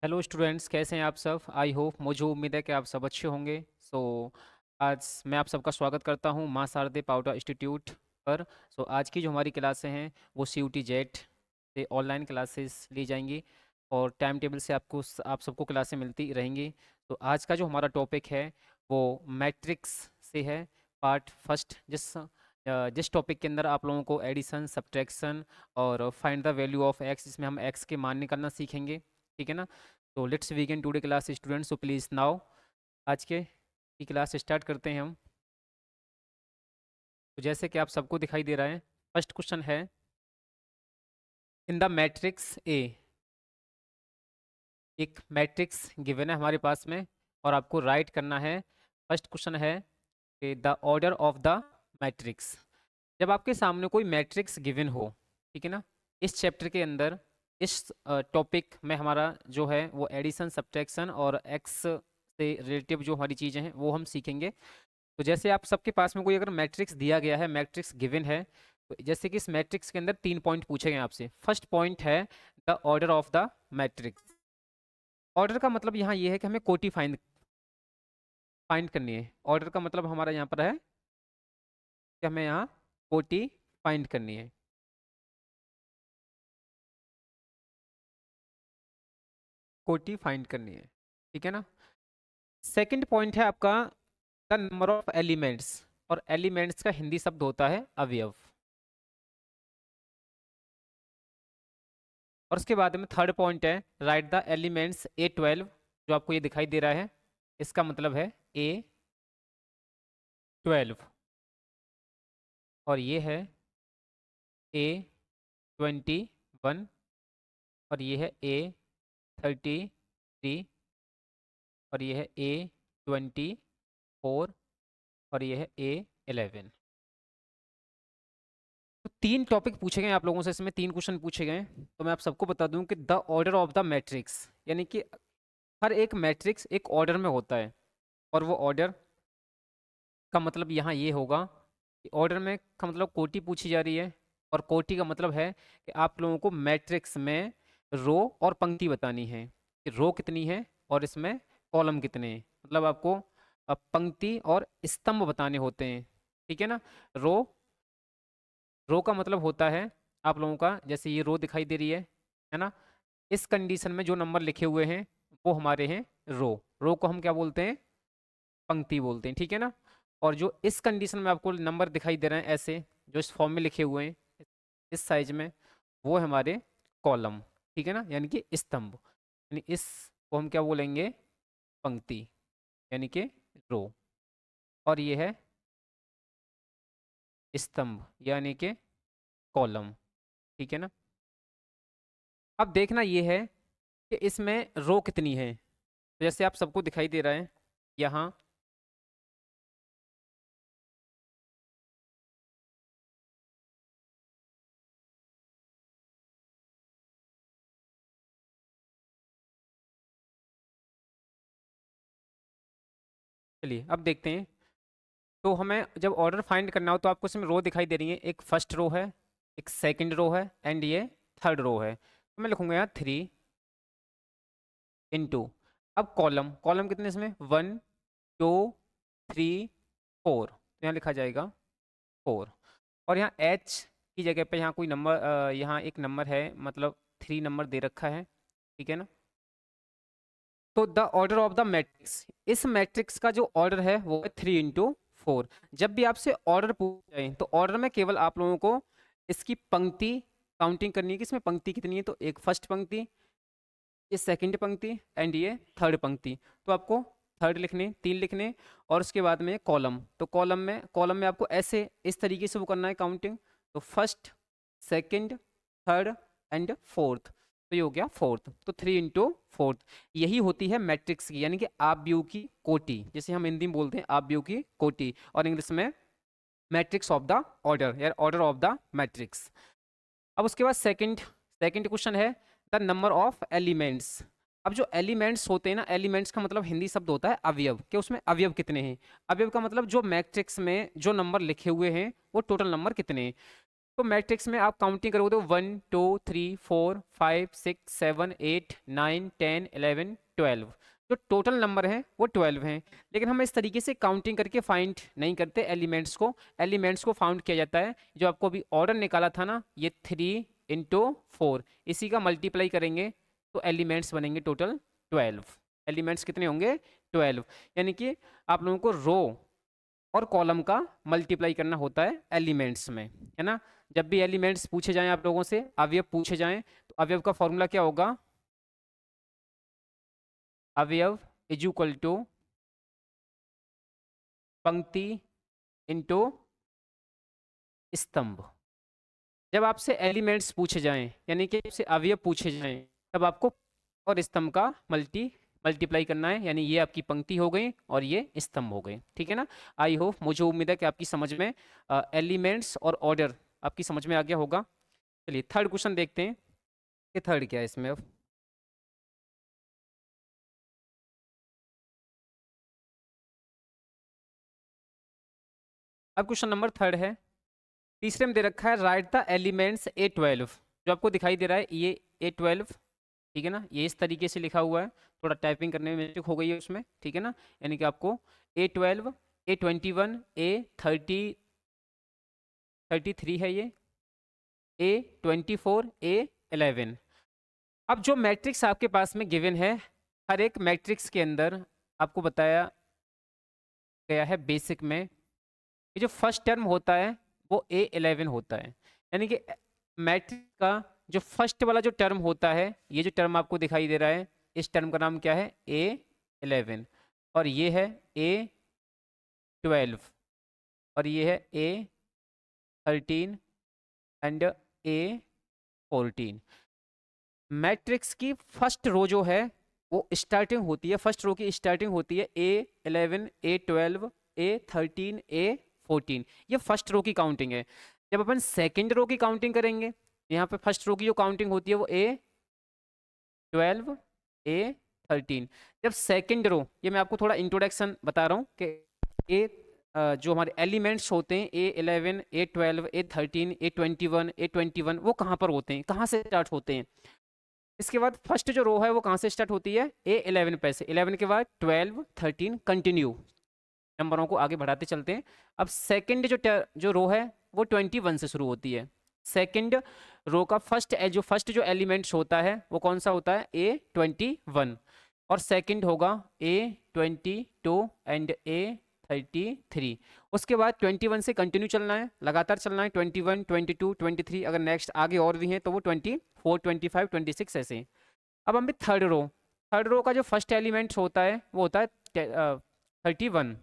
Hello students, कैसे हैं आप सब। आई होप, मुझे उम्मीद है कि आप सब अच्छे होंगे। आज मैं आप सबका स्वागत करता हूं मां शारदे पाउटा इंस्टीट्यूट पर। आज की जो हमारी क्लासें हैं वो CUT जेट से ऑनलाइन क्लासेस ली जाएंगी और टाइम टेबल से आप सबको क्लासें मिलती रहेंगी। आज का जो हमारा टॉपिक है वो मैट्रिक्स से है, पार्ट फर्स्ट। जिस टॉपिक के अंदर आप लोगों को एडिशन, सब्ट्रैक्शन और find the value of x, जिसमें हम एक्स के मान निकालना सीखेंगे। ठीक है ना। तो let's begin today class students, so please now आज के की क्लास स्टार्ट करते हैं हम। तो जैसे कि आप सबको दिखाई दे रहा है, फर्स्ट क्वेश्चन है इन द मैट्रिक्स ए। एक मैट्रिक्स गिवन है हमारे पास में और आपको राइट करना है। फर्स्ट क्वेश्चन है the order of the matrix. जब आपके सामने कोई मैट्रिक्स गिवन हो, ठीक है ना, इस चैप्टर के अंदर इस टॉपिक में हमारा जो है वो एडिशन, सब्ट्रैक्शन और एक्स से रिलेटिव जो हमारी चीज़ें हैं वो हम सीखेंगे। तो जैसे आप सबके पास में कोई अगर मैट्रिक्स दिया गया है, मैट्रिक्स गिवन है, तो जैसे कि इस मैट्रिक्स के अंदर 3 पॉइंट पूछे गए आपसे। फर्स्ट पॉइंट है the order of the matrix. Order का मतलब यहाँ ये है कि हमें कोटी फाइंड फाइंड करनी है। ऑर्डर का मतलब हमारा यहाँ पर है कि हमें यहाँ कोटी फाइंड करनी है। कोटी फाइंड करनी है, ठीक है ना। सेकंड पॉइंट है आपका द नंबर ऑफ एलिमेंट्स, और एलिमेंट्स का हिंदी शब्द होता है अवयव। और उसके बाद में थर्ड पॉइंट है राइट द एलिमेंट्स A12, जो आपको ये दिखाई दे रहा है, इसका मतलब है A12 और ये है A21 और ये है A33 और ये है A24 और ये है A11। तो 3 टॉपिक पूछे गए आप लोगों से, इसमें 3 क्वेश्चन पूछे गए। तो मैं आप सबको बता दूं कि the order of the matrix, यानी कि हर एक मैट्रिक्स एक ऑर्डर में होता है। और वो ऑर्डर का मतलब यहाँ ये होगा कि ऑर्डर में का मतलब कोटि पूछी जा रही है, और कोटि का मतलब है कि आप लोगों को मैट्रिक्स में रो और पंक्ति बतानी है कि रो कितनी है और इसमें कॉलम कितने हैं। मतलब आपको पंक्ति और स्तंभ बताने होते हैं, ठीक है ना। रो रो का मतलब होता है आप लोगों का, जैसे ये रो दिखाई दे रही है ना। इस कंडीशन में जो नंबर लिखे हुए हैं वो हमारे हैं रो। रो को हम क्या बोलते हैं? पंक्ति बोलते हैं, ठीक है ना। और जो इस कंडीशन में आपको नंबर दिखाई दे रहे हैं ऐसे, जो इस फॉर्म में लिखे हुए हैं इस साइज में, वो है हमारे कॉलम, ठीक है ना, यानी कि स्तंभ। यानी इस को हम क्या बोलेंगे? पंक्ति, यानी कि रो। और ये है स्तंभ, यानी कि कॉलम, ठीक है ना। अब देखना ये है कि इसमें रो कितनी है। तो जैसे आप सबको दिखाई दे रहा है यहाँ, चलिए अब देखते हैं। तो हमें जब ऑर्डर फाइंड करना हो तो आपको इसमें रो दिखाई दे रही है। एक फर्स्ट रो है, एक सेकंड रो है एंड ये थर्ड रो है। तो मैं लिखूंगा यहाँ 3 इंटू। अब कॉलम, कॉलम कितने इसमें? 1 2 3 4, तो यहाँ लिखा जाएगा 4। और यहाँ H की जगह पे यहाँ कोई नंबर, यहाँ एक नंबर है, मतलब 3 नंबर दे रखा है, ठीक है ना। तो the order of the matrix, इस मैट्रिक्स का जो ऑर्डर है वो है 3 इंटू 4। जब भी आपसे ऑर्डर पूछा जाए तो ऑर्डर में केवल आप लोगों को इसकी पंक्ति काउंटिंग करनी है कि इसमें पंक्ति कितनी है। तो एक फर्स्ट पंक्ति, ये सेकंड पंक्ति एंड ये थर्ड पंक्ति। तो आपको थर्ड लिखने, 3 लिखने। और उसके बाद में कॉलम, तो कॉलम में आपको ऐसे इस तरीके से वो करना है काउंटिंग। तो first, second, third and fourth. तो ये हो गया फोर्थ। तो 3 इंटू 4 यही होती है मैट्रिक्स की, यानी कि आप व्यू की कोटि, जिसे हम हिंदी में बोलते हैं आप व्यू की कोटि, और इंग्लिश में मैट्रिक्स ऑफ द ऑर्डर या ऑर्डर ऑफ द मैट्रिक्स। अब उसके बाद सेकंड सेकंड क्वेश्चन है द नंबर ऑफ एलिमेंट्स। अब जो एलिमेंट्स होते हैं ना, एलिमेंट्स का मतलब हिंदी शब्द होता है अवयव, कि उसमें अवयव कितने हैं। अवयव का मतलब जो मैट्रिक्स में जो नंबर लिखे हुए हैं वो टोटल नंबर कितने हैं। तो मैट्रिक्स में आप काउंटिंग करोगे तो 1 2 3 4 5 6 7 8 9 10 11 12, जो टोटल नंबर हैं वो 12 हैं। लेकिन हम इस तरीके से काउंटिंग करके फाइंड नहीं करते एलिमेंट्स को फाउंड किया जाता है। जो आपको अभी ऑर्डर निकाला था ना, ये 3 इंटू 4, इसी का मल्टीप्लाई करेंगे तो एलिमेंट्स बनेंगे टोटल 12। एलिमेंट्स कितने होंगे? 12। यानी कि आप लोगों को रो और कॉलम का मल्टीप्लाई करना होता है एलिमेंट्स में, है ना। जब भी एलिमेंट्स पूछे जाएं आप लोगों से, अवयव पूछे जाएं, तो अवयव का फॉर्मूला क्या होगा? अवयव इज इक्वल टू पंक्ति इंटू स्तंभ। जब आपसे एलिमेंट्स पूछे जाएं यानी कि आपसे अवयव पूछे जाएं, तब आपको और स्तंभ का मल्टीप्लाई करना है, यानी ये आपकी पंक्ति हो गई और ये स्तंभ हो गए, ठीक है ना। आई होप, मुझे उम्मीद है कि आपकी समझ में एलिमेंट्स और ऑर्डर आपकी समझ में आ गया होगा। चलिए थर्ड क्वेश्चन देखते हैं कि थर्ड क्या है इसमें। अब क्वेश्चन नंबर थर्ड है, तीसरे में दे रखा है राइट द एलिमेंट्स A12। जो आपको दिखाई दे रहा है ये A12, ठीक है ना, ये इस तरीके से लिखा हुआ है, थोड़ा टाइपिंग करने में मिस्टेक हो गई है उसमें, ठीक है ना। यानी कि आपको A12, A21, A33 है, ये A24, A11। अब जो मैट्रिक्स आपके पास में गिवन है, हर एक मैट्रिक्स के अंदर आपको बताया गया है बेसिक में, ये जो फर्स्ट टर्म होता है वो A11 होता है। यानी कि मैट्रिक्स का जो फर्स्ट वाला जो टर्म होता है, ये जो टर्म आपको दिखाई दे रहा है, इस टर्म का नाम क्या है? A11। और ये है A12, और ये है A13 एंड A14। मैट्रिक्स की फर्स्ट रो जो है वो स्टार्टिंग होती है, फर्स्ट रो की स्टार्टिंग होती है A11, A12, A13, A14। ये फर्स्ट रो की काउंटिंग है। जब अपन सेकंड रो की काउंटिंग करेंगे, यहाँ पे फर्स्ट रो की जो काउंटिंग होती है वो A12, A13। जब सेकंड रो, ये मैं आपको थोड़ा इंट्रोडक्शन बता रहा हूँ कि जो हमारे एलिमेंट्स होते हैं A11, A12, A13, A21 वो कहाँ पर होते हैं, कहाँ से स्टार्ट होते हैं। इसके बाद फर्स्ट जो रो है वो कहाँ से स्टार्ट होती है? A11 पे से। 11 के बाद 12, 13 कंटिन्यू, नंबरों को आगे बढ़ाते चलते हैं। अब सेकंड जो रो है वो 21 से शुरू होती है। सेकंड रो का फर्स्ट जो एलिमेंट्स होता है वो कौन सा होता है? A21। और सेकंड होगा A22 एंड A33। उसके बाद 21 से कंटिन्यू चलना है, लगातार चलना है, 21, 22, 23, अगर नेक्स्ट आगे और भी हैं तो वो 24, 25, 26 ऐसे। अब हम भी थर्ड रो का जो फर्स्ट एलिमेंट होता है वो होता है 31,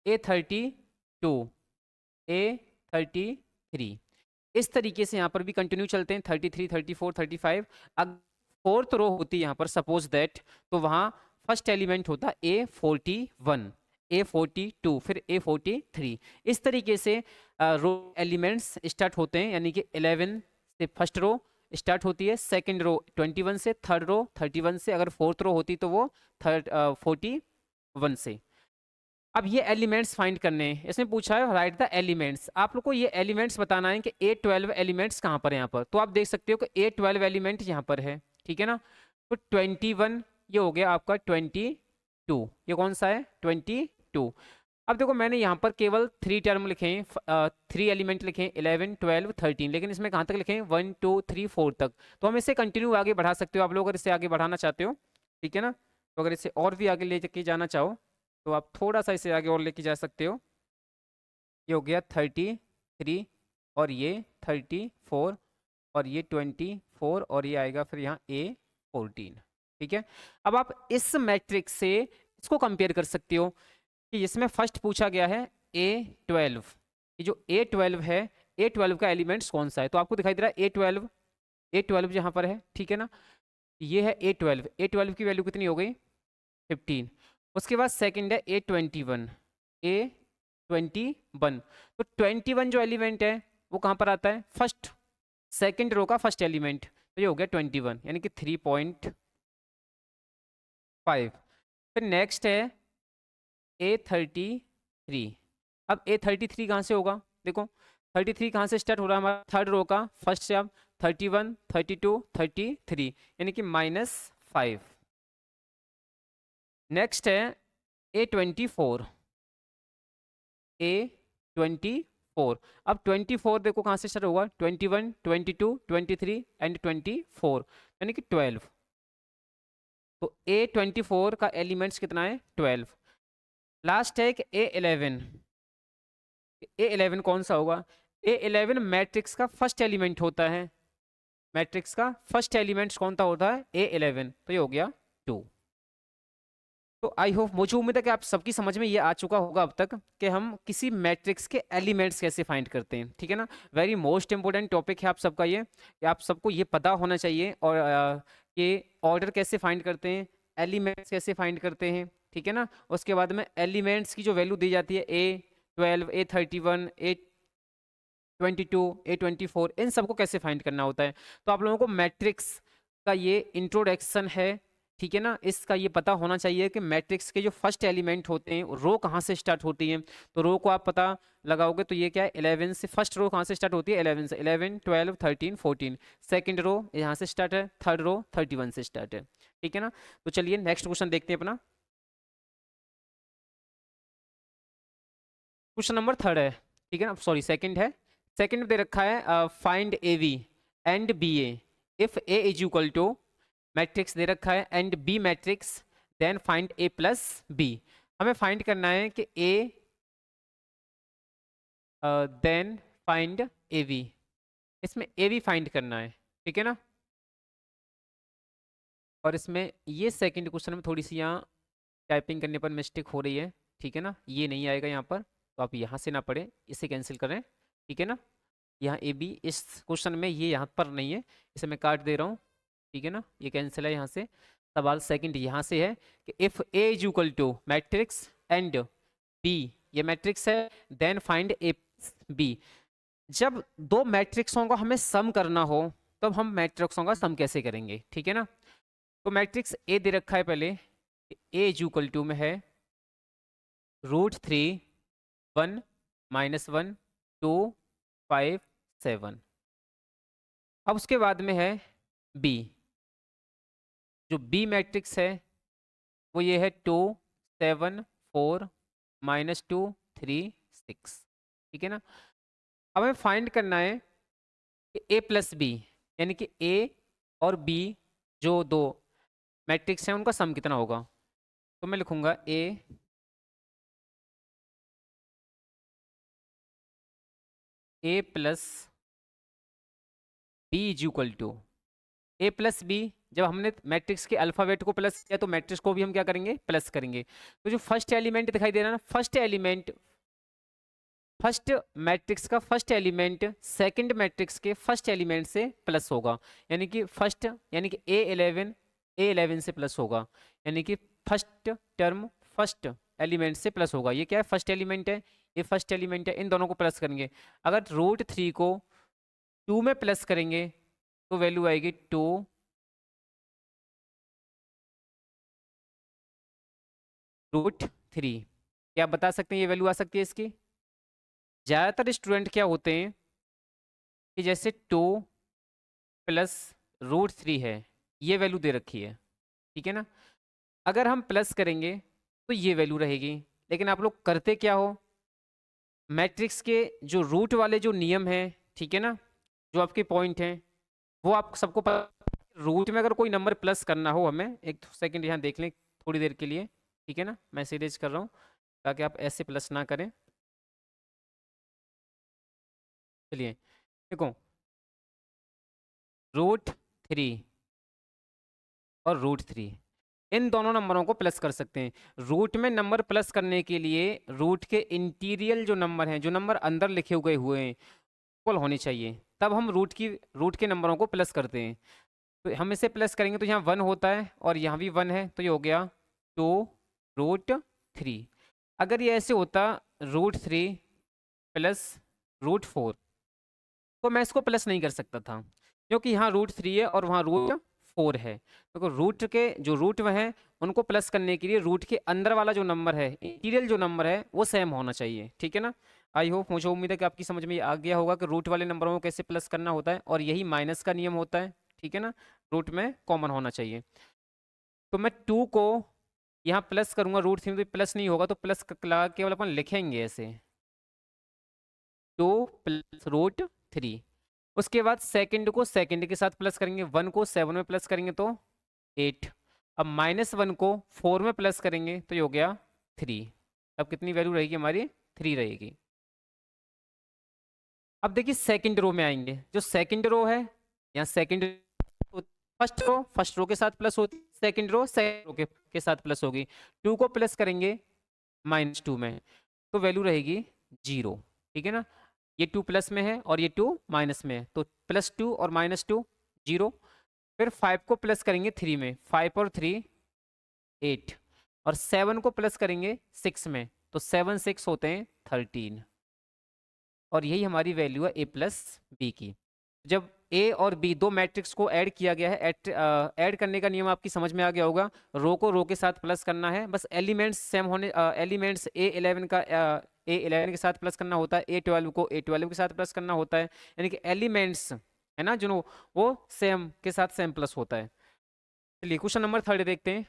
A32, A33। इस तरीके से यहाँ पर भी कंटिन्यू चलते हैं, 33, 34, 35। अब फोर्थ रो होती है यहाँ पर, सपोज दैट, तो वहाँ फर्स्ट एलिमेंट होता है A41, A42, फिर A43। इस तरीके से रो एलिमेंट्स स्टार्ट होते हैं, यानी कि 11 से फर्स्ट रो स्टार्ट होती है, सेकंड रो 21 से, थर्ड रो 31 से, अगर फोर्थ रो होती तो वो 41 से। अब ये एलिमेंट्स फाइंड करने हैं, इसमें पूछा है राइट द एलिमेंट्स। आप लोग को ये एलिमेंट्स बताना है कि A12 एलिमेंट्स कहाँ पर है यहाँ पर। तो आप देख सकते हो कि A12 एलिमेंट यहाँ पर है, ठीक है ना। तो 21 ये हो गया आपका 22, ये कौन सा है? 22। अब देखो मैंने यहाँ पर केवल 3 टर्म लिखे हैं, 3 एलिमेंट लिखे हैं, 11, 12, 13, लेकिन इसमें कहाँ तक लिखे हैं? 1, 2, 3, 4 तक। तो हम इसे कंटिन्यू आगे बढ़ा सकते हो आप लोग, अगर इसे आगे बढ़ाना चाहते हो, ठीक है ना। तो अगर इसे और भी आगे ले के जाना चाहो तो आप थोड़ा सा इसे आगे और लेके जा सकते हो। ये हो गया 33, और ये 34, और ये 24, और ये आएगा फिर यहाँ A14, ठीक है। अब आप इस मैट्रिक्स से इसको कंपेयर कर सकते हो कि इसमें फर्स्ट पूछा गया है A12। ये जो A12 है, A12 का एलिमेंट्स कौन सा है? तो आपको दिखाई दे रहा है A12 यहाँ पर है, ठीक है ना। ये है A12 की वैल्यू कितनी हो गई? 15। उसके बाद सेकंड है A21, A21। तो 21 जो एलिमेंट है वो कहाँ पर आता है? फर्स्ट, सेकंड रो का फर्स्ट एलिमेंट, तो ये हो गया 21, यानी कि 3.5। फिर नेक्स्ट है A33। अब A33 कहाँ से होगा? देखो 33 कहाँ से स्टार्ट हो रहा है हमारा थर्ड रो का फर्स्ट से, अब 31, 32, 33 यानी कि -5। नेक्स्ट है A24, A24। अब 24 देखो कहाँ से स्टार्ट होगा, 21, 22, 23 एंड 24 यानी कि 12। तो A24 का एलिमेंट्स कितना है 12। लास्ट है कि A11। A11 कौन सा होगा, A11 मैट्रिक्स का फर्स्ट एलिमेंट होता है। मैट्रिक्स का फर्स्ट एलिमेंट कौन सा होता है A11, तो ये हो गया 2। तो आई होप, मुझे उम्मीद है कि आप सबकी समझ में ये आ चुका होगा अब तक कि हम किसी मैट्रिक्स के एलिमेंट्स कैसे फाइंड करते हैं, ठीक है ना। वेरी मोस्ट इंपॉर्टेंट टॉपिक है आप सबका ये, कि आप सबको ये पता होना चाहिए। और कि ऑर्डर कैसे फाइंड करते हैं, एलिमेंट्स कैसे फाइंड करते हैं, ठीक है ना। उसके बाद में एलिमेंट्स की जो वैल्यू दी जाती है A12, A31, A22, A24, इन सबको कैसे फाइंड करना होता है। तो आप लोगों को मैट्रिक्स का ये इंट्रोडक्शन है, ठीक है ना। इसका ये पता होना चाहिए कि मैट्रिक्स के जो फर्स्ट एलिमेंट होते हैं रो कहाँ से स्टार्ट होती है। तो रो को आप पता लगाओगे तो ये क्या है 11 से, फर्स्ट रो कहाँ से स्टार्ट होती है 11 से, 11, 12, 13, 14। सेकंड रो यहाँ से स्टार्ट है, थर्ड रो 31 से स्टार्ट है, ठीक है ना। तो चलिए नेक्स्ट क्वेश्चन देखते हैं अपना। क्वेश्चन नंबर थर्ड है, ठीक है ना, सॉरी सेकंड है। सेकंड में दे रखा है find AV and BA if A is equal to, matrix दे रखा है and B matrix, then find A plus B। हमें फाइंड करना है कि A देन फाइंड AV, इसमें AV फाइंड करना है, ठीक है ना। और इसमें ये सेकंड क्वेश्चन में थोड़ी सी यहाँ टाइपिंग करने पर मिस्टेक हो रही है, ठीक है ना। ये नहीं आएगा यहाँ पर, तो आप यहाँ से ना पढ़ें, इसे कैंसिल करें, ठीक है ना। यहाँ AB इस क्वेश्चन में ये यहाँ पर नहीं है, इसे मैं काट दे रहा हूँ, ठीक है ना। ये कैंसिल है यहाँ से। सवाल सेकंड यहाँ से है कि if A is equal to matrix and B, ये मैट्रिक्स है, देन फाइंड A B। जब दो मैट्रिक्सों का हमें सम करना हो तब हम मैट्रिक्सों का सम कैसे करेंगे, ठीक है ना। तो मैट्रिक्स A दे रखा है पहले, A इज इक्वल टू में है √3, 1, -1, 2, 5, 7। अब उसके बाद में है B, जो B मैट्रिक्स है वो ये है 2, 7, 4, -2, 3, 6, ठीक है ना। अब हमें फाइंड करना है कि A प्लस B, यानी कि A और B जो दो मैट्रिक्स हैं उनका सम कितना होगा। तो मैं लिखूंगा A plus B is equal to A plus B। जब हमने मैट्रिक्स के अल्फाबेट को प्लस किया तो मैट्रिक्स को भी हम क्या करेंगे, प्लस करेंगे। तो जो फर्स्ट एलिमेंट दिखाई दे रहा है ना, फर्स्ट मैट्रिक्स का फर्स्ट एलिमेंट सेकंड मैट्रिक्स के फर्स्ट एलिमेंट से प्लस होगा, यानी कि फर्स्ट, यानी कि A11 से प्लस होगा, यानी कि फर्स्ट टर्म फर्स्ट एलिमेंट से प्लस होगा। ये क्या है, फर्स्ट एलिमेंट है, ये फर्स्ट एलिमेंट है, इन दोनों को प्लस करेंगे। अगर √3 को 2 में प्लस करेंगे तो वैल्यू आएगी 2 √3। क्या आप बता सकते हैं ये वैल्यू आ सकती है इसकी। ज़्यादातर स्टूडेंट क्या होते हैं कि जैसे 2 प्लस √3 है, ये वैल्यू दे रखी है, ठीक है ना। अगर हम प्लस करेंगे तो ये वैल्यू रहेगी, लेकिन आप लोग करते क्या हो, मैट्रिक्स के जो रूट वाले जो नियम हैं, ठीक है ना, जो आपके पॉइंट हैं वो आप सबको रूट में अगर कोई नंबर प्लस करना हो, हमें एक सेकंड यहाँ देख लें थोड़ी देर के लिए, ठीक है ना। मैं सीरीज कर रहा हूँ ताकि आप ऐसे प्लस ना करें। चलिए देखो, √3 और √3, इन दोनों नंबरों को प्लस कर सकते हैं। रूट में नंबर प्लस करने के लिए रूट के इंटीरियल जो नंबर हैं, जो नंबर अंदर लिखे हुए हैं, इक्वल होने चाहिए, तब हम रूट के नंबरों को प्लस करते हैं। तो हम इसे प्लस करेंगे तो यहाँ 1 होता है और यहाँ भी 1 है, तो ये हो गया 2√3। अगर ये ऐसे होता √3 प्लस √4, तो मैं इसको प्लस नहीं कर सकता था, क्योंकि यहाँ √3 है और वहाँ √4 है। तो रूट के जो रूट में है उनको प्लस करने के लिए रूट के अंदर वाला जो नंबर है, इंटीरियल जो नंबर है, वो सेम होना चाहिए, ठीक है ना। आई होप, मुझे उम्मीद है कि आपकी समझ में आ गया होगा कि रूट वाले नंबरों को कैसे प्लस करना होता है, और यही माइनस का नियम होता है, ठीक है ना, रूट में कॉमन होना चाहिए। तो मैं 2 को यहाँ प्लस करूंगा, रूट 3 में तो प्लस नहीं होगा, तो प्लस लगा केवल अपन लिखेंगे ऐसे 2 प्लस रूट 3। उसके बाद सेकंड को सेकंड के साथ प्लस करेंगे, 1 को 7 में प्लस करेंगे तो 8। अब -1 को 4 में प्लस करेंगे तो ये हो गया 3। अब कितनी वैल्यू रहेगी हमारी, 3 रहेगी। अब देखिए सेकंड रो में आएंगे, जो सेकंड रो है, यहाँ सेकंड, फर्स्ट रो के साथ प्लस होती, सेकंड रो सेकंड रो के साथ प्लस होगी। 2 को प्लस करेंगे -2 में, तो वैल्यू रहेगी 0, ठीक है ना। ये 2 प्लस में है और ये 2 माइनस में है, तो +2 और -2 0। फिर 5 को प्लस करेंगे 3 में, 5 और 3 8, और 7 को प्लस करेंगे 6 में, तो 7 6 होते हैं 13। और यही हमारी वैल्यू है a+b की। जब a और b दो मैट्रिक्स को ऐड किया गया है, ऐड करने का नियम आपकी समझ में आ गया होगा, रो को रो के साथ प्लस करना है, बस एलिमेंट्स सेम होने, एलिमेंट्स a11 का a11 के साथ प्लस करना होता है, a12 को a12 के साथ प्लस करना होता है, यानी कि एलिमेंट्स है ना जो वो सेम के साथ सेम प्लस होता है। चलिए क्वेश्चन नंबर 3 देखते हैं।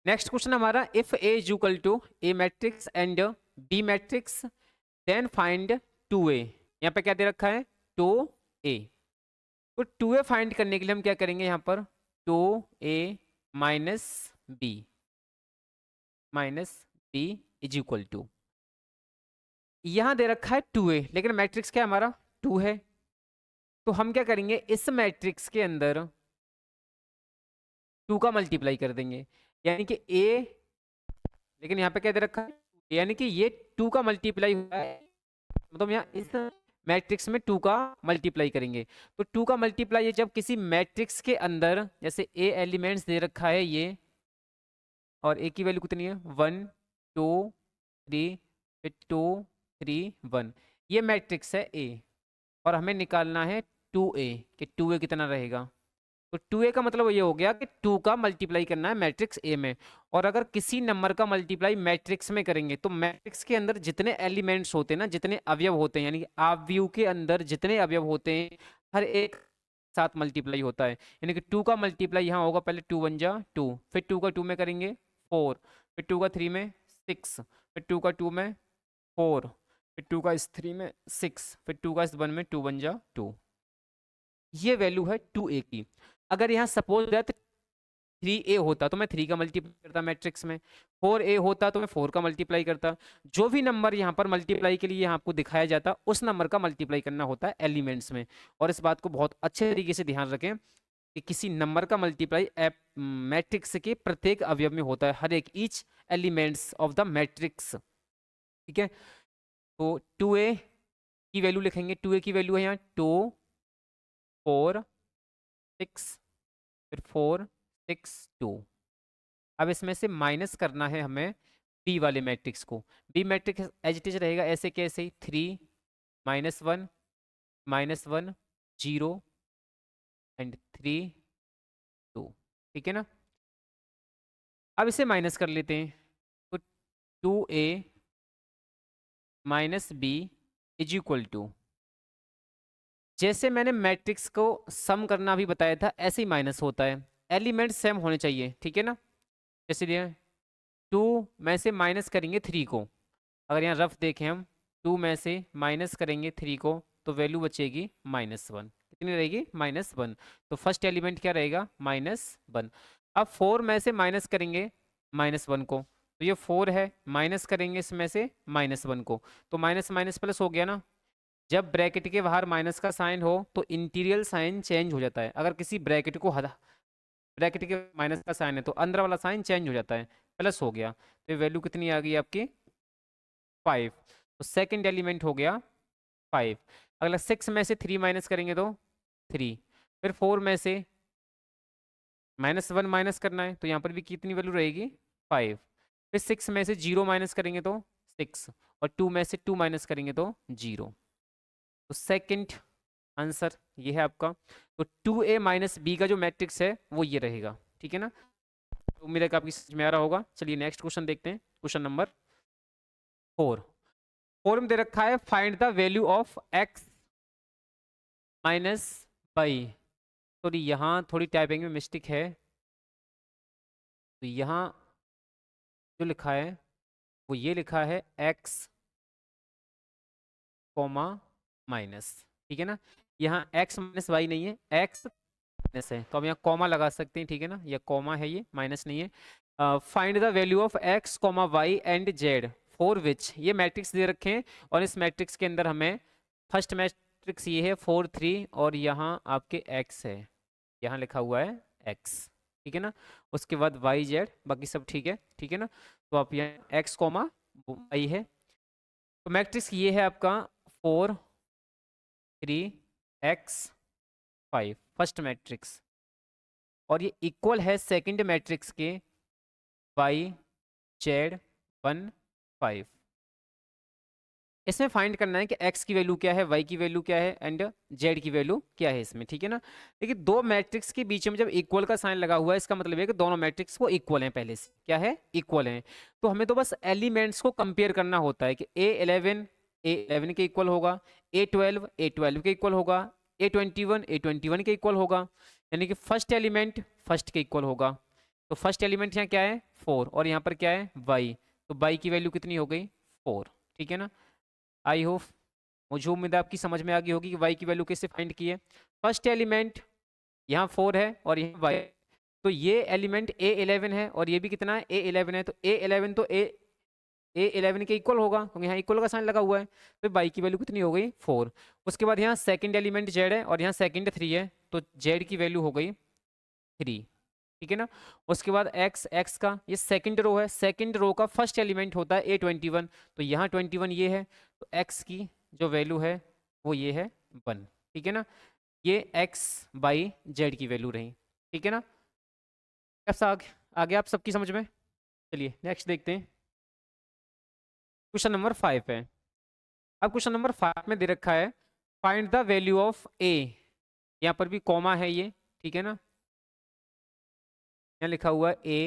नेक्स्ट क्वेश्चन हमारा, if a is equal to a matrix and b matrix then find 2a। यहाँ पे क्या दे रखा है, 2a। तो 2a फाइंड करने के लिए हम क्या करेंगे, यहाँ पर 2a minus b is equal to, यहाँ दे रखा है 2a, लेकिन मैट्रिक्स क्या हमारा 2 है, तो हम क्या करेंगे, इस मैट्रिक्स के अंदर 2 का मल्टीप्लाई कर देंगे, यानी कि a, लेकिन यहाँ पे क्या दे रखा है, यानी कि ये 2 का मल्टीप्लाई हुआ है, मतलब यहाँ इस मैट्रिक्स में 2 का मल्टीप्लाई करेंगे। तो 2 का मल्टीप्लाई है जब किसी मैट्रिक्स के अंदर, जैसे a एलिमेंट्स दे रखा है ये, और a की वैल्यू कितनी है 1 2 3, फिर 2 3 1, ये मैट्रिक्स है a, और हमें निकालना है 2a कि 2a कितना रहेगा। तो 2a का मतलब ये हो गया कि 2 का मल्टीप्लाई करना है मैट्रिक्स A में, और अगर किसी नंबर का मल्टीप्लाई मैट्रिक्स में करेंगे तो मैट्रिक्स के अंदर जितने एलिमेंट्स होते हैं ना, जितने अवयव होते हैं, यानी कि अवयव के अंदर जितने अवयव होते हैं, हर एक साथ मल्टीप्लाई होता है, यानी कि 2 का मल्टीप्लाई यहाँ होगा, पहले 2 1 जा 2, फिर 2 का 2 में करेंगे 4, फिर 2 का 3 में 6, फिर 2 का 2 में 4, फिर 2 का इस 3 में 6, फिर 2 का इस 1 में 2 1 जा 2। ये वैल्यू है 2a की। अगर यहाँ सपोज दैट 3a होता तो मैं 3 का मल्टीप्लाई करता मैट्रिक्स में, 4a होता तो मैं 4 का मल्टीप्लाई करता। जो भी नंबर यहाँ पर मल्टीप्लाई के लिए यहाँ आपको दिखाया जाता, उस नंबर का मल्टीप्लाई करना होता है एलिमेंट्स में। और इस बात को बहुत अच्छे तरीके से ध्यान रखें कि किसी नंबर का मल्टीप्लाई मैट्रिक्स के प्रत्येक अवयव में होता है, हर एक each elements of the matrix, ठीक है। तो 2a की वैल्यू लिखेंगे, 2a की वैल्यू है यहाँ 2 4 6, फिर 4 6 2। अब इसमें से माइनस करना है हमें बी वाले मैट्रिक्स को। B matrix as it is रहेगा ऐसे कैसे ही, 3 -1 0 एंड 3 2, ठीक है ना। अब इसे माइनस कर लेते हैं, तो 2a minus B is equal to, जैसे मैंने मैट्रिक्स को सम करना भी बताया था ऐसे ही माइनस होता है, एलिमेंट सेम होने चाहिए, ठीक है ना। जैसे दिया 2 में से माइनस करेंगे 3 को, अगर यहाँ रफ देखें हम 2 में से माइनस करेंगे 3 को तो वैल्यू बचेगी -1, कितनी रहेगी -1, तो फर्स्ट एलिमेंट क्या रहेगा -1। अब 4 में से माइनस करेंगे -1 को, तो ये 4 है, माइनस करेंगे इसमें से -1 को, तो माइनस माइनस प्लस हो गया ना। जब ब्रैकेट के बाहर माइनस का साइन हो तो इंटीरियर साइन चेंज हो जाता है, अगर किसी ब्रैकेट को हटा, ब्रैकेट के माइनस का साइन है तो अंदर वाला साइन चेंज हो जाता है, प्लस हो गया, तो वैल्यू कितनी आ गई आपकी 5, तो सेकंड एलिमेंट हो गया 5। अगला 6 में से 3 माइनस करेंगे तो 3, फिर 4 में से -1 माइनस करना है तो यहाँ पर भी कितनी वैल्यू रहेगी 5, फिर 6 में से 0 माइनस करेंगे तो 6, और 2 में से 2 माइनस करेंगे तो 0। तो सेकंड आंसर ये है आपका। तो 2a माइनस बी का जो मैट्रिक्स है वो ये रहेगा, ठीक है ना। तो उम्मीद है कि आपकी समझ में आ रहा होगा। चलिए नेक्स्ट क्वेश्चन देखते हैं, क्वेश्चन नंबर 4 में दे रखा है find the value of x minus y. Sorry यहाँ थोड़ी टाइपिंग में मिस्टेक है, तो यहाँ जो लिखा है वो ये लिखा है x कॉमा माइनस, ठीक है ना। यहाँ x माइनस वाई नहीं है, x माइनस है, तो अब यहाँ कॉमा लगा सकते हैं, ठीक है ना। यह कॉमा है, ये माइनस नहीं है। Find the value of x comma y and z for which, ये मैट्रिक्स दे रखे हैं और इस मैट्रिक्स के अंदर हमें फर्स्ट मैट्रिक्स ये है 4 3 और यहाँ आपके x है, यहाँ लिखा हुआ है x, ठीक है ना। उसके बाद वाई जेड बाकी सब ठीक है, ठीक है ना। तो आप यहाँ x कॉमा वाई है, तो मैट्रिक्स ये है आपका 4 3 x 5 फर्स्ट मैट्रिक्स, और ये इक्वल है सेकंड मैट्रिक्स के वाई जेड 1 5। इसमें फाइंड करना है कि x की वैल्यू क्या है, y की वैल्यू क्या है एंड z की वैल्यू क्या है इसमें, ठीक है ना। लेकिन दो मैट्रिक्स के बीच में जब इक्वल का साइन लगा हुआ है, इसका मतलब है कि दोनों मैट्रिक्स वो इक्वल हैं, पहले से क्या है, इक्वल हैं। तो हमें तो बस एलिमेंट्स को कंपेयर करना होता है कि a11 के इक्वल होगा, a12 के इक्वल होगा, a21 के इक्वल होगा, यानी कि फर्स्ट एलिमेंट फर्स्ट के इक्वल होगा। तो फर्स्ट एलिमेंट यहाँ क्या है 4 और यहाँ पर क्या है y, तो y की वैल्यू कितनी हो गई 4, ठीक है ना। आई होप, मुझे उम्मीद है आपकी समझ में आ गई होगी कि y की वैल्यू कैसे फाइंड की है। फर्स्ट एलिमेंट यहाँ 4 है और यहाँ y, तो ये एलिमेंट a11 है और ये भी कितना है a11 है, तो a11 तो a11 के इक्वल होगा क्योंकि यहाँ इक्वल का साइन लगा हुआ है, तो y की वैल्यू कितनी हो गई 4। उसके बाद यहाँ सेकंड एलिमेंट z है और यहाँ सेकंड 3 है, तो z की वैल्यू हो गई 3, ठीक है ना। उसके बाद x का ये सेकंड रो है, सेकंड रो का फर्स्ट एलिमेंट होता है a21, तो यहाँ 21 ये है, तो x की जो वैल्यू है वो ये है 1, ठीक है ना। ये x बाई z की वैल्यू रही, ठीक है ना। कैसा आ गया आप सबकी समझ में। चलिए नेक्स्ट देखते हैं, क्वेश्चन नंबर 5 है। अब क्वेश्चन नंबर 5 में दे रखा है find the value of a, यहाँ पर भी कॉमा है ये, ठीक है ना। यहाँ लिखा हुआ a